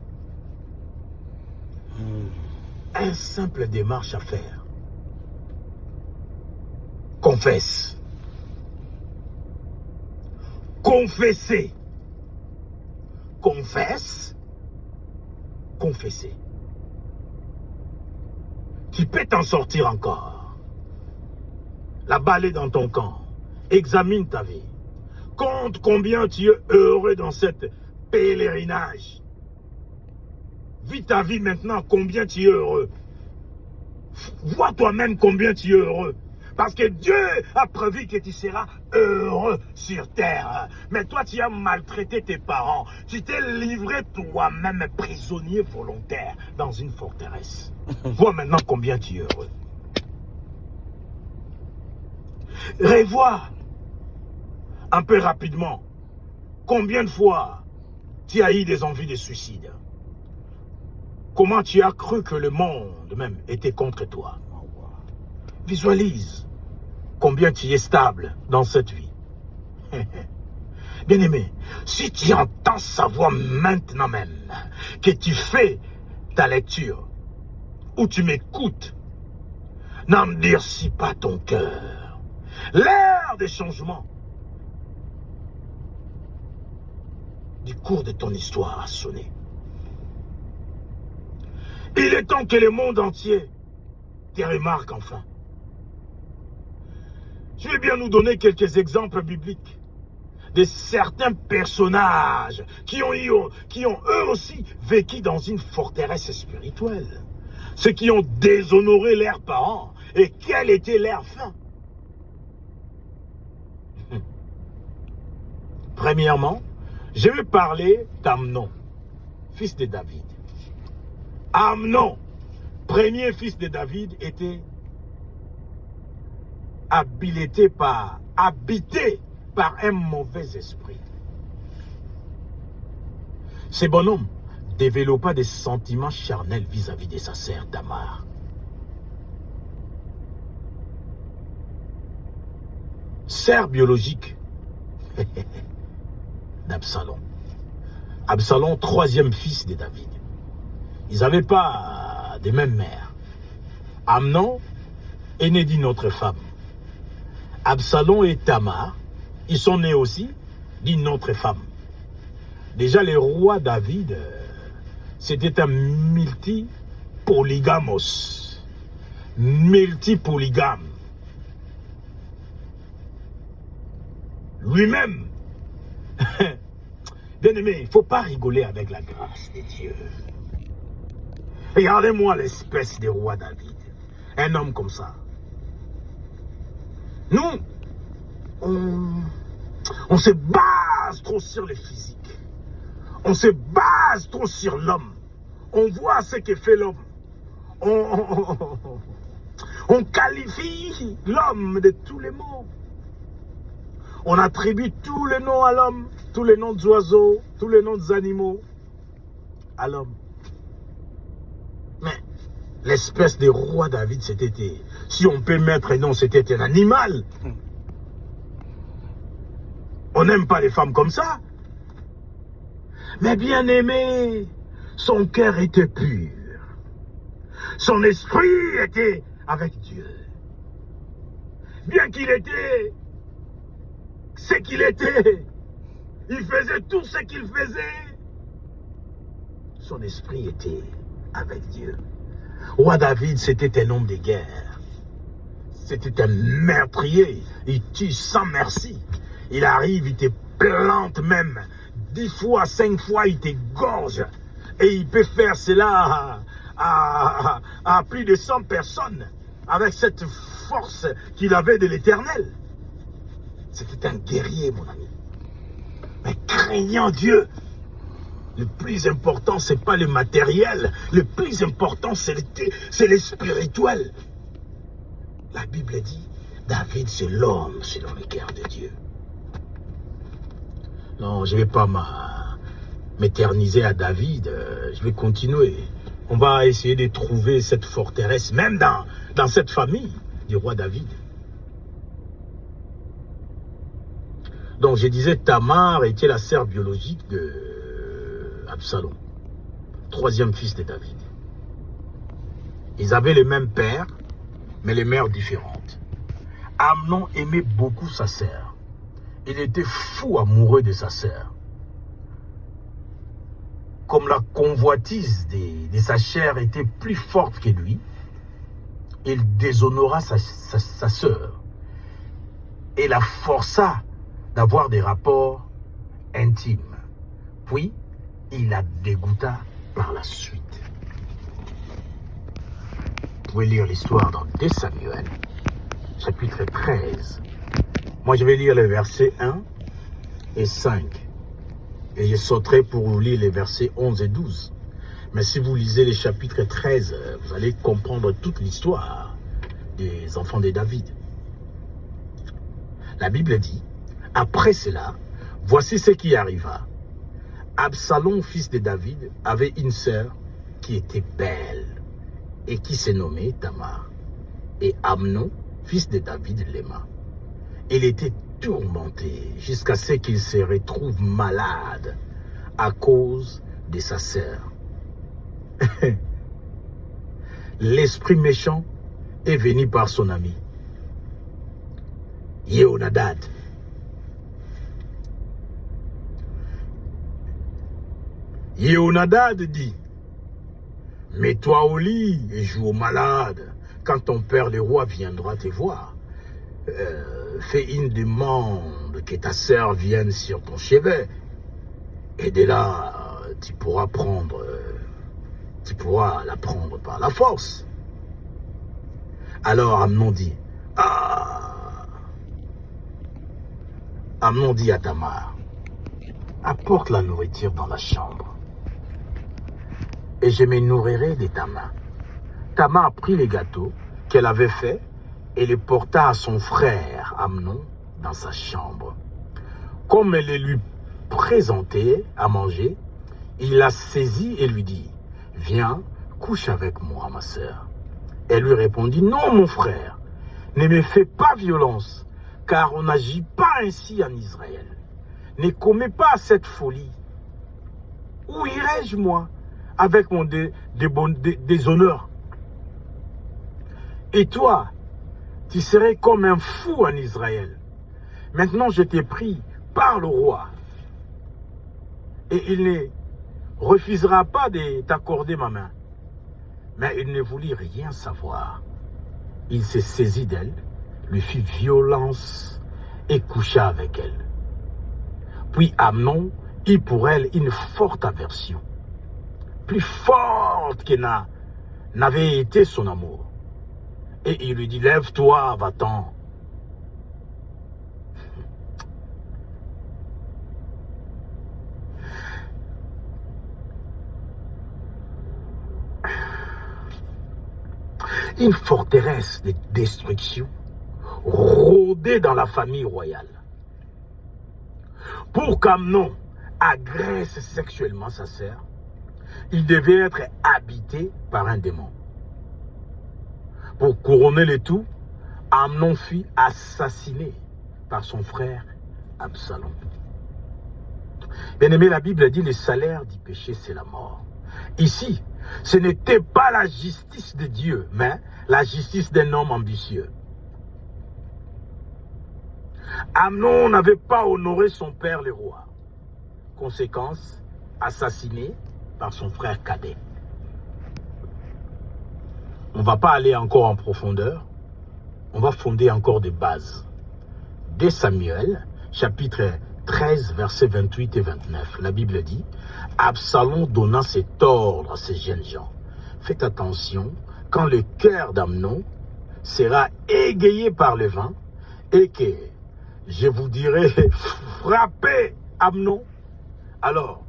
Une simple démarche à faire. Confesse. Confessez. Confesse. Confessez. Tu peux t'en sortir encore. La balle est dans ton camp. Examine ta vie. Compte combien tu es heureux dans cette pèlerinage. Vis ta vie maintenant, combien tu es heureux. Vois toi-même combien tu es heureux. Parce que Dieu a prévu que tu seras heureux sur terre. Mais toi, tu as maltraité tes parents. Tu t'es livré toi-même prisonnier volontaire dans une forteresse. Vois maintenant combien tu es heureux. Revois un peu rapidement combien de fois tu as eu des envies de suicide. Comment tu as cru que le monde même était contre toi. Visualise combien tu es stable dans cette vie. Bien-aimé, si tu entends sa voix maintenant même, que tu fais ta lecture, ou tu m'écoutes, n'endurcis pas ton cœur. L'heure des changements du cours de ton histoire a sonné. Il est temps que le monde entier te remarque enfin. Je vais bien nous donner quelques exemples bibliques de certains personnages qui ont eux aussi vécu dans une forteresse spirituelle. Ceux qui ont déshonoré leurs parents. Et quelle était leur fin? Premièrement, je vais parler d'Amnon, fils de David. Amnon, premier fils de David, était habité par un mauvais esprit. Ce bonhomme développa des sentiments charnels vis-à-vis de sa sœur Tamar. Sœur biologique d'Absalom. Absalom, troisième fils de David. Ils n'avaient pas de même mère. Amnon est né d'une autre femme. Absalom et Tamar, ils sont nés aussi d'une autre femme. Déjà, le roi David, c'était un multipolygamos. Multipolygame. Lui-même. Bien aimé, il ne faut pas rigoler avec la grâce de Dieu. Regardez-moi l'espèce de roi David. Un homme comme ça. Nous, on se base trop sur le physique. On se base trop sur l'homme. On voit ce que fait l'homme. On qualifie l'homme de tous les mots. On attribue tous les noms à l'homme, tous les noms d'oiseaux, tous les noms des animaux à l'homme. Mais l'espèce de roi David, c'était, si on peut mettre un nom, c'était un animal. On n'aime pas les femmes comme ça. Mais bien aimé, son cœur était pur. Son esprit était avec Dieu. Bien qu'il était ce qu'il était, il faisait tout ce qu'il faisait. Son esprit était avec Dieu. Roi David, c'était un homme de guerre. C'était un meurtrier. Il tue sans merci. Il arrive, il te plante même. 10 fois, 5 fois, il t'égorge. Et il peut faire cela à plus de 100 personnes. Avec cette force qu'il avait de l'Éternel. C'était un guerrier, mon ami. Mais craignant Dieu, le plus important, ce n'est pas le matériel. Le plus important, c'est le spirituel. La Bible dit, David, c'est l'homme selon le cœur de Dieu. Non, je ne vais pas m'éterniser à David. Je vais continuer. On va essayer de trouver cette forteresse, même dans cette famille du roi David. Donc je disais, Tamar était la sœur biologique de Absalom, troisième fils de David. Ils avaient le même père, mais les mères différentes. Amnon aimait beaucoup sa sœur. Il était fou amoureux de sa sœur. Comme la convoitise de sa chair était plus forte que lui, il déshonora sa sœur et la força d'avoir des rapports intimes. Puis, il la dégoûta par la suite. Vous pouvez lire l'histoire dans 2 Samuel, chapitre 13. Moi, je vais lire les versets 1 et 5. Et je sauterai pour vous lire les versets 11 et 12. Mais si vous lisez les chapitres 13, vous allez comprendre toute l'histoire des enfants de David. La Bible dit, après cela, voici ce qui arriva. Absalom, fils de David, avait une sœur qui était belle et qui se nommait Tamar. Et Amnon, fils de David, l'aima. Il était tourmenté jusqu'à ce qu'il se retrouve malade à cause de sa sœur. L'esprit méchant est venu par son ami Yehonadad. Yehonadad dit, mets-toi au lit et joue au malade. Quand ton père le roi viendra te voir, fais une demande que ta sœur vienne sur ton chevet. Et de là, tu pourras la prendre par la force. Alors Amnon dit, Amnon dit à Tamar, apporte la nourriture dans la chambre, et je me nourrirai de ta main. Tamar prit les gâteaux qu'elle avait faits et les porta à son frère Amnon dans sa chambre. Comme elle les lui présentait à manger, il la saisit et lui dit, viens, couche avec moi, ma sœur. Elle lui répondit, non, mon frère, ne me fais pas violence, car on n'agit pas ainsi en Israël. Ne commets pas cette folie. Où irai-je, moi, avec mon déshonneur? Et toi, Tu serais comme un fou en Israël. Maintenant, je t'ai pris par le roi. Et il ne refusera pas de t'accorder ma main. Mais il ne voulut rien savoir. Il se saisit d'elle, lui fit violence et coucha avec elle. Puis Amnon eut pour elle une forte aversion, plus forte que n'avait été son amour. Et il lui dit, lève-toi, va-t'en. Une forteresse de destruction rôdait dans la famille royale. Pour qu'Amnon agresse sexuellement sa sœur, il devait être habité par un démon. Pour couronner le tout, Amnon fut assassiné par son frère Absalom. Bien aimé, la Bible dit le salaire du péché, c'est la mort. Ici, ce n'était pas la justice de Dieu, mais la justice d'un homme ambitieux. Amnon n'avait pas honoré son père le roi. Conséquence, assassiné par son frère cadet. On ne va pas aller encore en profondeur. On va fonder encore des bases. Dès Samuel, chapitre 13, versets 28 et 29, la Bible dit, Absalom donna cet ordre à ces jeunes gens. Faites attention, quand le cœur d'Amnon sera égayé par le vent, et que je vous dirai, frappez Amnon, alors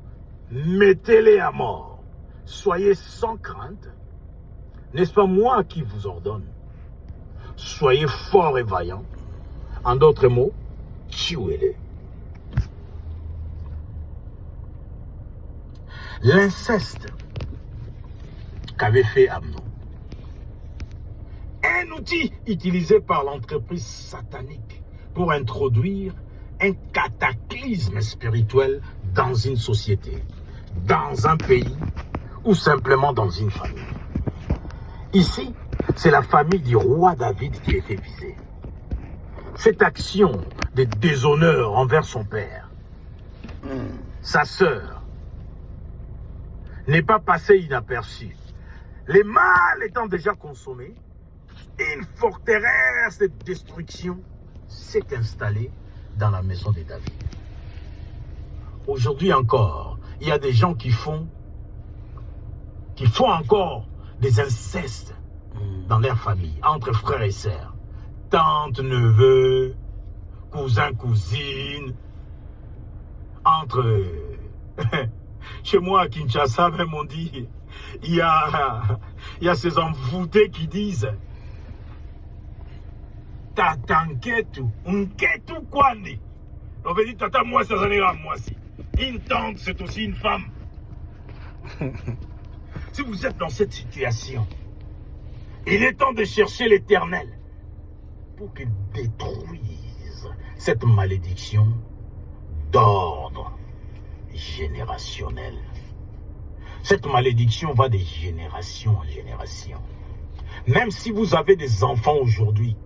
mettez-les à mort. Soyez sans crainte. N'est-ce pas moi qui vous ordonne? Soyez forts et vaillants. En d'autres mots, tuez-les. L'inceste qu'avait fait Amnon. Un outil utilisé par l'entreprise satanique pour introduire un cataclysme spirituel dans une société, dans un pays ou simplement dans une famille. Ici, c'est la famille du roi David qui était visée. Cette action de déshonneur envers son père, sa sœur, n'est pas passée inaperçue. Les mâles étant déjà consommés, une forteresse de destruction s'est installée dans la maison de David. Aujourd'hui encore, il y a des gens qui font encore des incestes dans leur famille, entre frères et sœurs, tantes, neveux, cousins, cousines, entre... Chez moi, à Kinshasa, même on dit, il y a ces envoûtés qui disent Tata Nketu, Nketu Kwandi. On veut dire Tata, moi, ça s'en ira, moi aussi. Une tante, c'est aussi une femme. Si vous êtes dans cette situation, il est temps de chercher l'Éternel pour qu'il détruise cette malédiction d'ordre générationnel. Cette malédiction va de génération en génération. Même si vous avez des enfants aujourd'hui,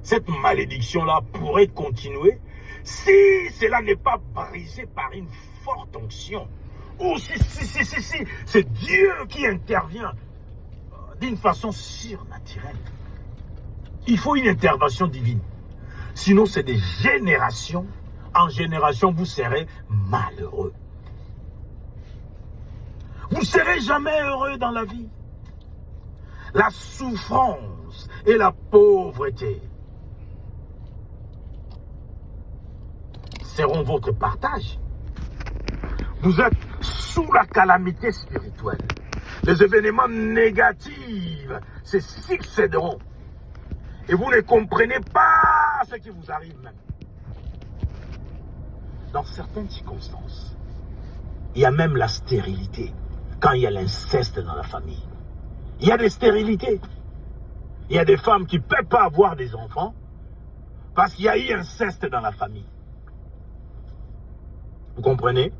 cette malédiction-là pourrait continuer si cela n'est pas brisé par une forte onction. Ou si c'est Dieu qui intervient d'une façon surnaturelle. Il faut une intervention divine. Sinon, c'est des générations. En génération, vous serez malheureux. Vous ne serez jamais heureux dans la vie. La souffrance et la pauvreté seront votre partage. Vous êtes sous la calamité spirituelle. Les événements négatifs se succéderont. Et vous ne comprenez pas ce qui vous arrive même. Dans certaines circonstances, il y a même la stérilité. Quand il y a l'inceste dans la famille, il y a des stérilités. Il y a des femmes qui ne peuvent pas avoir des enfants parce qu'il y a eu inceste dans la famille. Vous comprenez?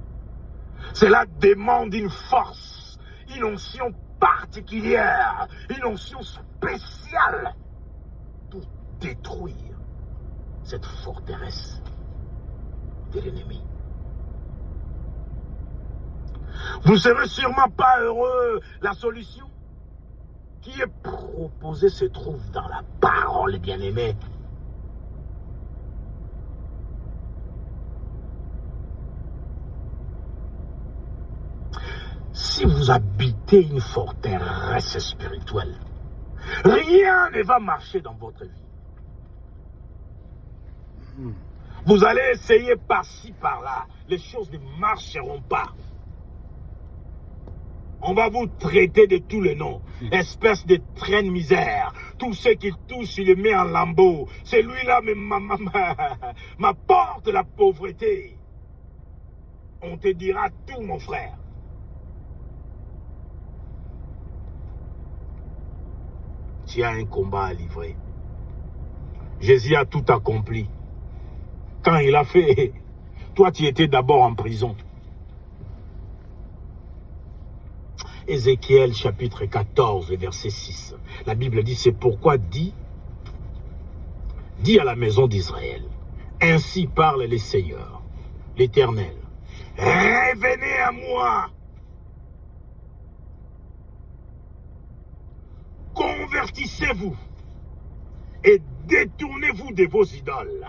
Cela demande une force, une onction particulière, une onction spéciale pour détruire cette forteresse de l'ennemi. Vous ne serez sûrement pas heureux. La solution qui est proposée se trouve dans la parole, bien-aimé. Si vous habitez une forteresse spirituelle, rien ne va marcher dans votre vie. Vous allez essayer par-ci, par-là. Les choses ne marcheront pas. On va vous traiter de tous les noms. Espèce de traîne misère. Tout ce qui touche, il le met en lambeaux. Celui-là m'apporte la pauvreté. On te dira tout, mon frère. Tu as un combat à livrer. Jésus a tout accompli. Quand il a fait, toi tu étais d'abord en prison. Ézéchiel chapitre 14, verset 6. La Bible dit, c'est pourquoi dis à la maison d'Israël, ainsi parle le Seigneur, l'Éternel. Revenez à moi. Convertissez-vous et détournez-vous de vos idoles.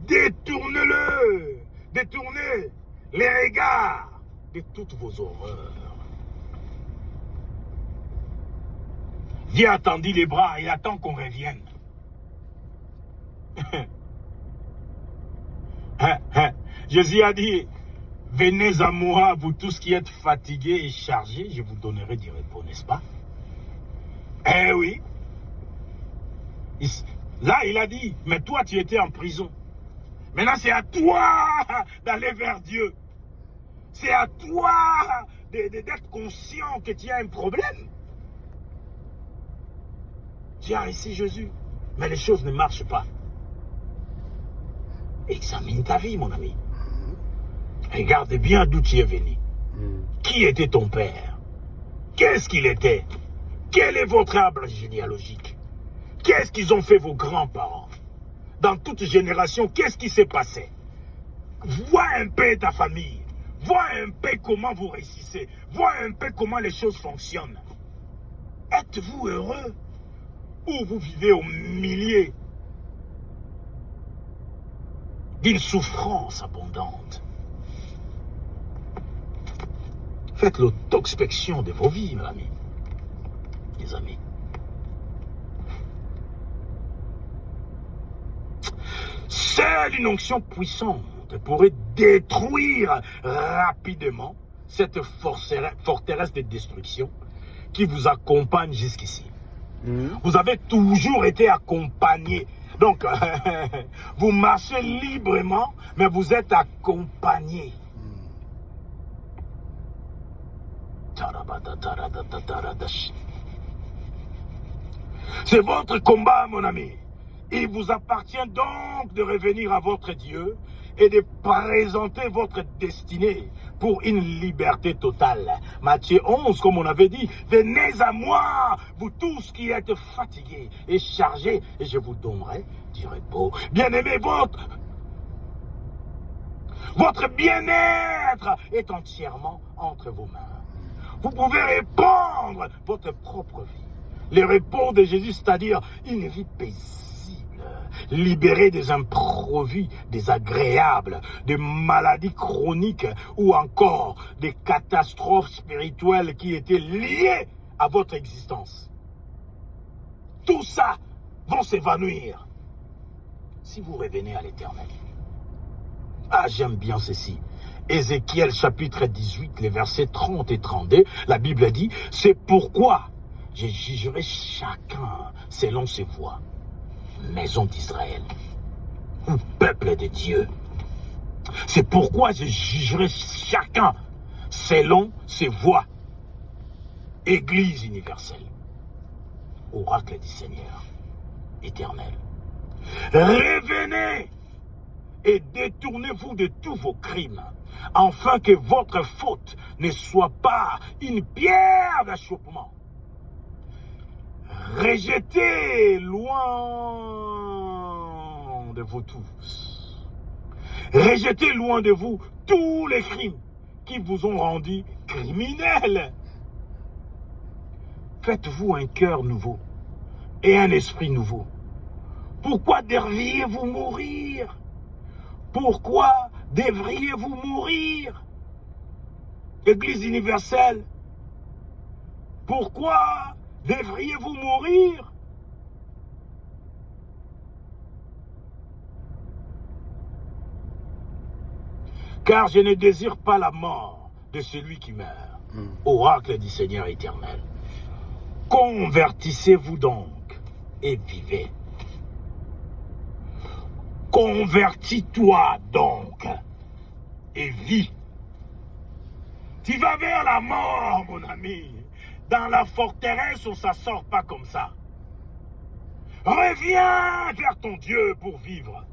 Détournez les regards de toutes vos horreurs. Dieu a tendu les bras et attend qu'on revienne. Jésus a dit, venez à moi, vous tous qui êtes fatigués et chargés, je vous donnerai du repos, n'est-ce pas? Eh oui. Là, il a dit, mais toi, tu étais en prison. Maintenant, c'est à toi d'aller vers Dieu. C'est à toi d'être conscient que tu as un problème. Tu as ici Jésus, mais les choses ne marchent pas. Examine ta vie, mon ami. Regarde bien d'où tu es venu. Qui était ton père? Qu'est-ce qu'il était? Quel est votre arbre généalogique? Qu'est-ce qu'ils ont fait vos grands-parents? Dans toute génération, qu'est-ce qui s'est passé? Vois un peu ta famille. Vois un peu comment vous réussissez. Vois un peu comment les choses fonctionnent. Êtes-vous heureux? Ou vous vivez au milieu d'une souffrance abondante? Faites l'autospection de vos vies, mes amis. Les amis. Seule une onction puissante pourrait détruire rapidement cette forteresse de destruction qui vous accompagne jusqu'ici. Vous avez toujours été accompagné. Donc, vous marchez librement, mais vous êtes accompagné. C'est votre combat, mon ami. Il vous appartient donc de revenir à votre Dieu et de présenter votre destinée pour une liberté totale. Matthieu 11, comme on avait dit, venez à moi, vous tous qui êtes fatigués et chargés, et je vous donnerai du repos. Bien-aimé, votre bien-être est entièrement entre vos mains. Vous pouvez répandre votre propre vie. Le repos de Jésus, c'est-à-dire une vie paisible. Libéré des imprévus, désagréables, des maladies chroniques ou encore des catastrophes spirituelles qui étaient liées à votre existence. Tout ça va s'évanouir si vous revenez à l'Éternel. Ah, j'aime bien ceci. Ézéchiel chapitre 18, les versets 30 et 32, la Bible dit, c'est pourquoi je jugerai chacun selon ses voies. Maison d'Israël, ou peuple de Dieu. C'est pourquoi je jugerai chacun selon ses voies. Église universelle, oracle du Seigneur éternel. Revenez et détournez-vous de tous vos crimes, afin que votre faute ne soit pas une pierre d'achoppement. rejetez loin de vous tous. Rejetez loin de vous tous les crimes qui vous ont rendu criminels. Faites-vous un cœur nouveau et un esprit nouveau. Pourquoi devriez-vous mourir? Pourquoi devriez-vous mourir? Église universelle, pourquoi devriez-vous mourir? Car je ne désire pas la mort de celui qui meurt. Oracle du Seigneur éternel. Convertissez-vous donc et vivez. Convertis-toi donc et vis. Tu vas vers la mort, mon ami. Dans la forteresse, on ne sort pas comme ça. Reviens vers ton Dieu pour vivre.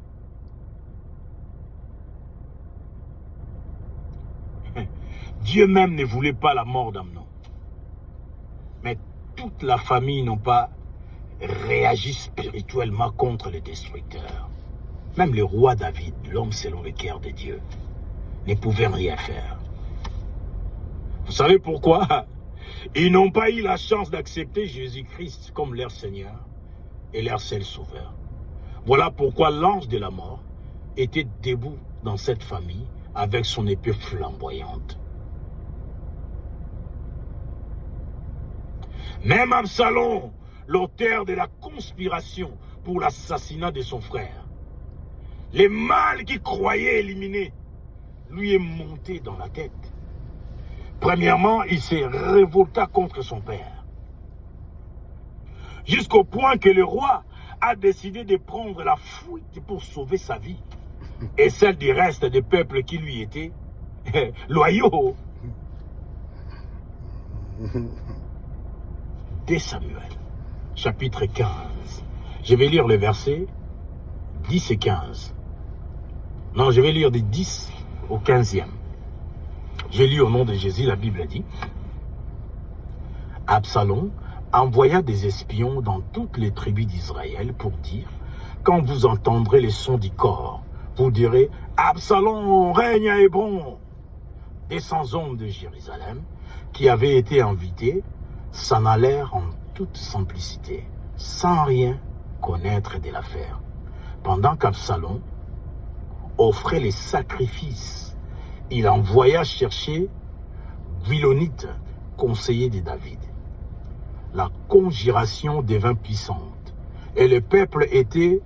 Dieu même ne voulait pas la mort d'Amnon. Mais toute la famille n'a pas réagi spirituellement contre le destructeur. Même le roi David, l'homme selon le cœur de Dieu, ne pouvait rien faire. Vous savez pourquoi? Ils n'ont pas eu la chance d'accepter Jésus-Christ comme leur Seigneur et leur seul Sauveur. Voilà pourquoi l'ange de la mort était debout dans cette famille avec son épée flamboyante. Même Absalom, l'auteur de la conspiration pour l'assassinat de son frère, le mal qu'il croyait éliminer, lui est monté dans la tête. Premièrement, il s'est révolté contre son père. Jusqu'au point que le roi a décidé de prendre la fuite pour sauver sa vie et celle du reste des peuples qui lui étaient loyaux. Dès Samuel, chapitre 15. Je vais lire les versets 10 et 15. Non, je vais lire des 10 au 15e. J'ai lu au nom de Jésus, la Bible dit. Absalom envoya des espions dans toutes les tribus d'Israël pour dire, quand vous entendrez les sons du corps, vous direz, Absalom règne à Hébron. Des 100 hommes de Jérusalem, qui avaient été invités, s'en allèrent en toute simplicité, sans rien connaître de l'affaire. Pendant qu'Absalom offrait les sacrifices, il envoya chercher Guilonite, conseiller de David. La conjuration devint puissante et le peuple était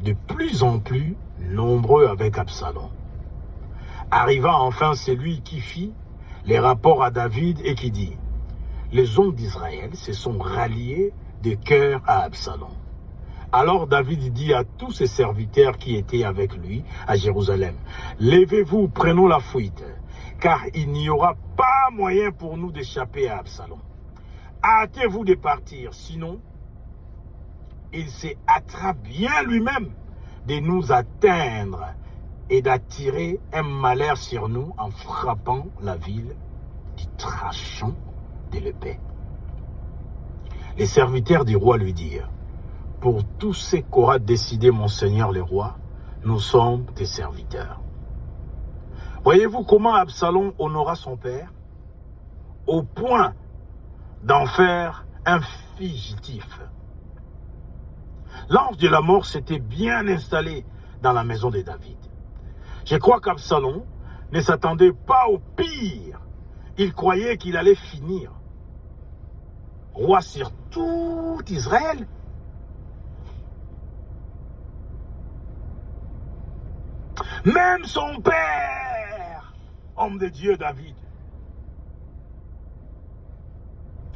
de plus en plus nombreux avec Absalom. Arriva enfin celui qui fit les rapports à David et qui dit, les hommes d'Israël se sont ralliés de cœur à Absalom. Alors David dit à tous ses serviteurs qui étaient avec lui à Jérusalem, levez-vous, prenons la fuite, car il n'y aura pas moyen pour nous d'échapper à Absalom. Hâtez-vous de partir, sinon il se hâtera bien lui-même de nous atteindre et d'attirer un malheur sur nous en frappant la ville du tranchant de l'épée. Les serviteurs du roi lui dirent, pour tout ce qu'aura décidé mon Seigneur le roi, nous sommes tes serviteurs. Voyez-vous comment Absalom honora son père? Au point d'en faire un fugitif. L'ange de la mort s'était bien installé dans la maison de David. Je crois qu'Absalom ne s'attendait pas au pire. Il croyait qu'il allait finir roi sur tout Israël. Même son père, homme de Dieu David,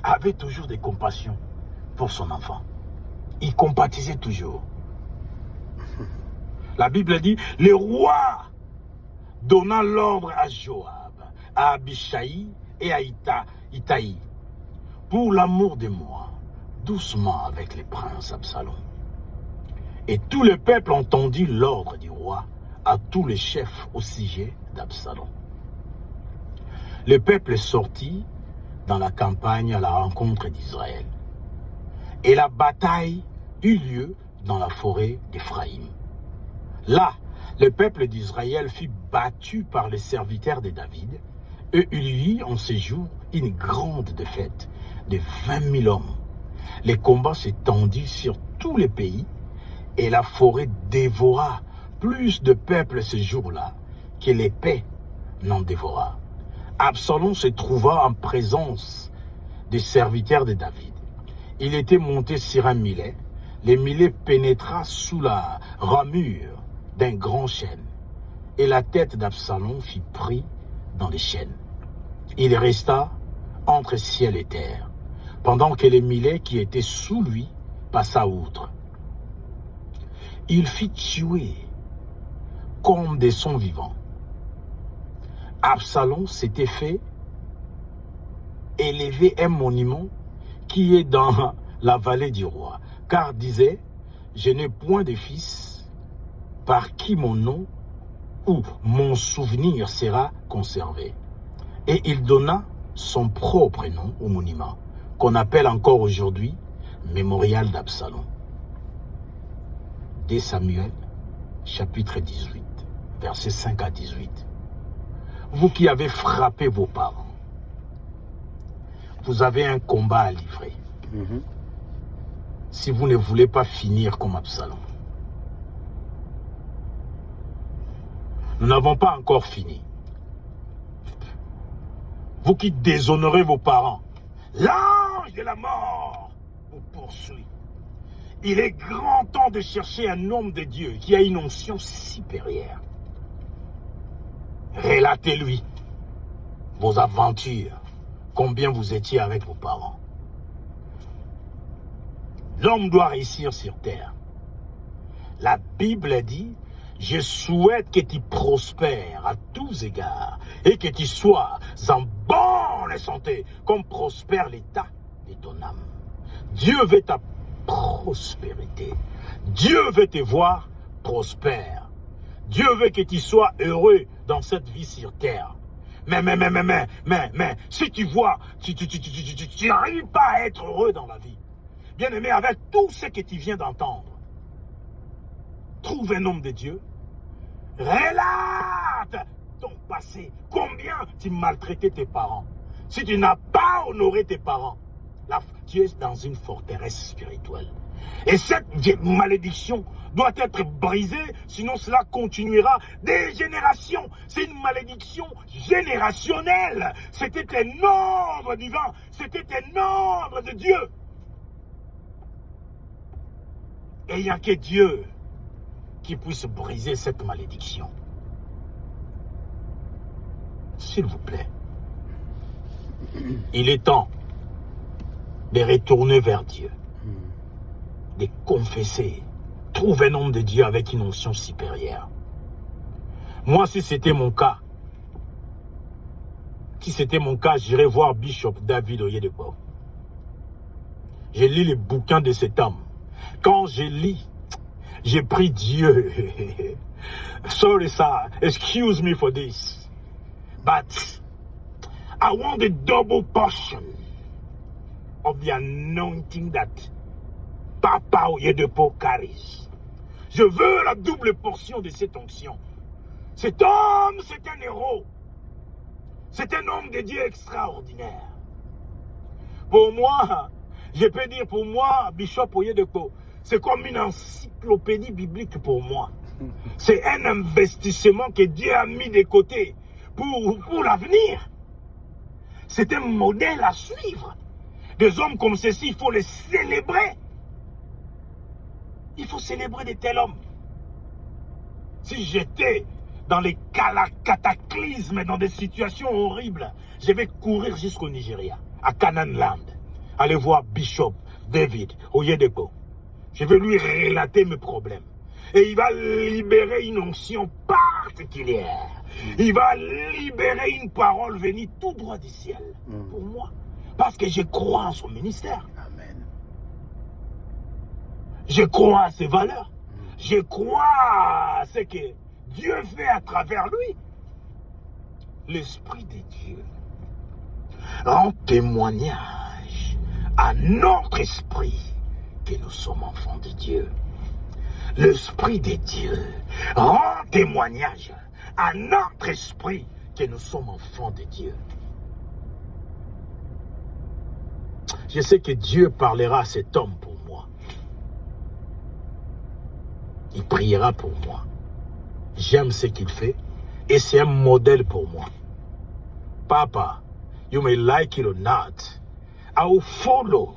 avait toujours des compassions pour son enfant. Il compatissait toujours. La Bible dit, le roi donna l'ordre à Joab, à Abishai et à Itaï, pour l'amour de moi, doucement avec les princes Absalom. Et tout le peuple entendit l'ordre du roi à tous les chefs au sujet d'Absalom. Le peuple sortit dans la campagne à la rencontre d'Israël. Et la bataille eut lieu dans la forêt d'Éphraïm. Là, le peuple d'Israël fut battu par les serviteurs de David, et il y eut en ce jour une grande défaite de 20 000 hommes. Les combats s'étendurent sur tout le pays, et la forêt dévora plus de peuple ce jour-là que l'épée n'en dévora. Absalom se trouva en présence des serviteurs de David. Il était monté sur un millet. Le millet pénétra sous la ramure d'un grand chêne, et la tête d'Absalom fut prise dans les chênes. Il resta entre ciel et terre, pendant que le millet qui était sous lui passa outre. Il fut tué comme des sons vivants. Absalom s'était fait élever un monument qui est dans la vallée du roi, car disait, je n'ai point de fils par qui mon nom ou mon souvenir sera conservé. Et il donna son propre nom au monument, qu'on appelle encore aujourd'hui Mémorial d'Absalom. 2 Samuel, chapitre 18, versets 5 à 18. Vous qui avez frappé vos parents, vous avez un combat à livrer. Si vous ne voulez pas finir comme Absalom. Nous n'avons pas encore fini. Vous qui déshonorez vos parents, l'ange de la mort vous poursuit. Il est grand temps de chercher un homme de Dieu qui a une onction supérieure. Relatez-lui vos aventures, combien vous étiez avec vos parents. L'homme doit réussir sur terre. La Bible dit, je souhaite que tu prospères à tous égards et que tu sois en bonne santé, comme prospère l'état de ton âme. Dieu veut ta prospérité. Dieu veut te voir prospère. Dieu veut que tu sois heureux dans cette vie sur terre. Mais, si tu vois, tu n'arrives pas à être heureux dans la vie. Bien-aimé, avec tout ce que tu viens d'entendre, trouve un homme de Dieu, relate ton passé. Combien tu maltraitais tes parents. Si tu n'as pas honoré tes parents, là, tu es dans une forteresse spirituelle. Et cette malédiction doit être brisée, sinon cela continuera des générations. C'est une malédiction générationnelle. C'était un ordre divin, c'était un ordre de Dieu. Et il n'y a que Dieu qui puisse briser cette malédiction. S'il vous plaît, il est temps de retourner vers Dieu, de confesser, trouver un homme de Dieu avec une onction supérieure. Moi, si c'était mon cas, j'irais voir Bishop David Oyedepo. Je lis les bouquins de cet homme. Quand je lis, j'ai pris Dieu. Sorry, sir. Excuse me for this. But I want a double portion of the anointing that Papa Oyedepo carries. Je veux la double portion de cette onction. Cet homme, c'est un héros. C'est un homme de Dieu extraordinaire. Pour moi, je peux dire pour moi, Bishop Oyedepo, c'est comme une encyclopédie biblique pour moi. C'est un investissement que Dieu a mis de côté pour l'avenir. C'est un modèle à suivre. Des hommes comme ceci, il faut les célébrer. Il faut célébrer de tels hommes. Si j'étais dans les cataclysmes, dans des situations horribles, je vais courir jusqu'au Nigeria, à Canaan Land, aller voir Bishop David Oyedepo. Je vais lui relater mes problèmes. Et il va libérer une onction particulière. Il va libérer une parole venue tout droit du ciel pour moi. Parce que je crois en son ministère. Amen. Je crois à ses valeurs. Je crois à ce que Dieu fait à travers lui. L'Esprit de Dieu rend témoignage à notre esprit que nous sommes enfants de Dieu. L'Esprit de Dieu rend témoignage à notre esprit que nous sommes enfants de Dieu. Je sais que Dieu parlera à cet homme pour moi. Il priera pour moi. J'aime ce qu'il fait et c'est un modèle pour moi. Papa, you may like it or not, I will follow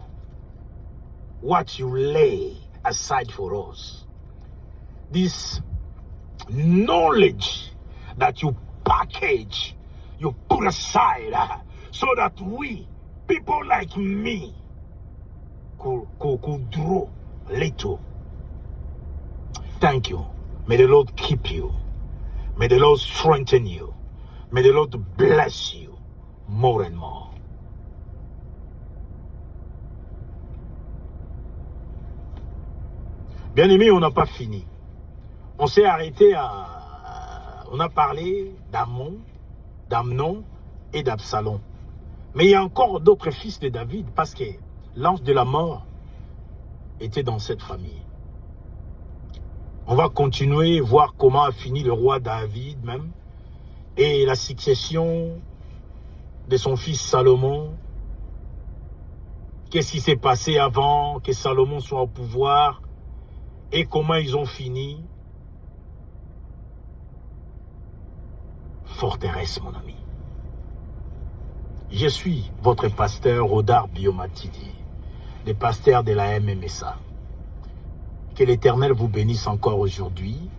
what you lay aside for us. This knowledge that you package, you put aside so that we, people like me, could draw little. Thank you. May the Lord keep you. May the Lord strengthen you. May the Lord bless you more and more. Bien aimé, on n'a pas fini. On s'est arrêté on a parlé d'Amnon et d'Absalom. Mais il y a encore d'autres fils de David parce que l'ange de la mort était dans cette famille. On va continuer, voir comment a fini le roi David même et la succession de son fils Salomon. Qu'est-ce qui s'est passé avant que Salomon soit au pouvoir et comment ils ont fini. Forteresse, mon ami. Je suis votre pasteur Rodar Biomatidi, le pasteur de la MMSA. Que l'Éternel vous bénisse encore aujourd'hui.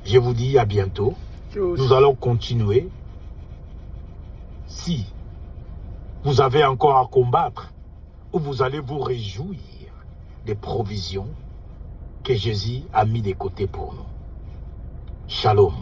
Je vous dis à bientôt. Nous allons continuer. Si vous avez encore à combattre, ou vous allez vous réjouir des provisions que Jésus a mis de côté pour nous. Shalom.